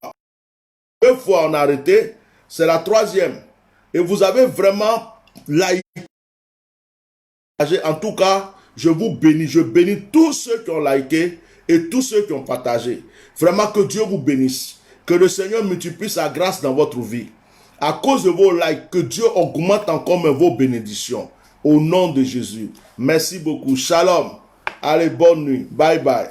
Deux fois on a arrêté. C'est la troisième. Et vous avez vraiment liké. En tout cas, je vous bénis. Je bénis tous ceux qui ont liké et tous ceux qui ont partagé. Vraiment que Dieu vous bénisse. Que le Seigneur multiplie sa grâce dans votre vie. À cause de vos likes, que Dieu augmente encore vos bénédictions. Au nom de Jésus. Merci beaucoup. Shalom. Allez, bonne nuit. Bye bye.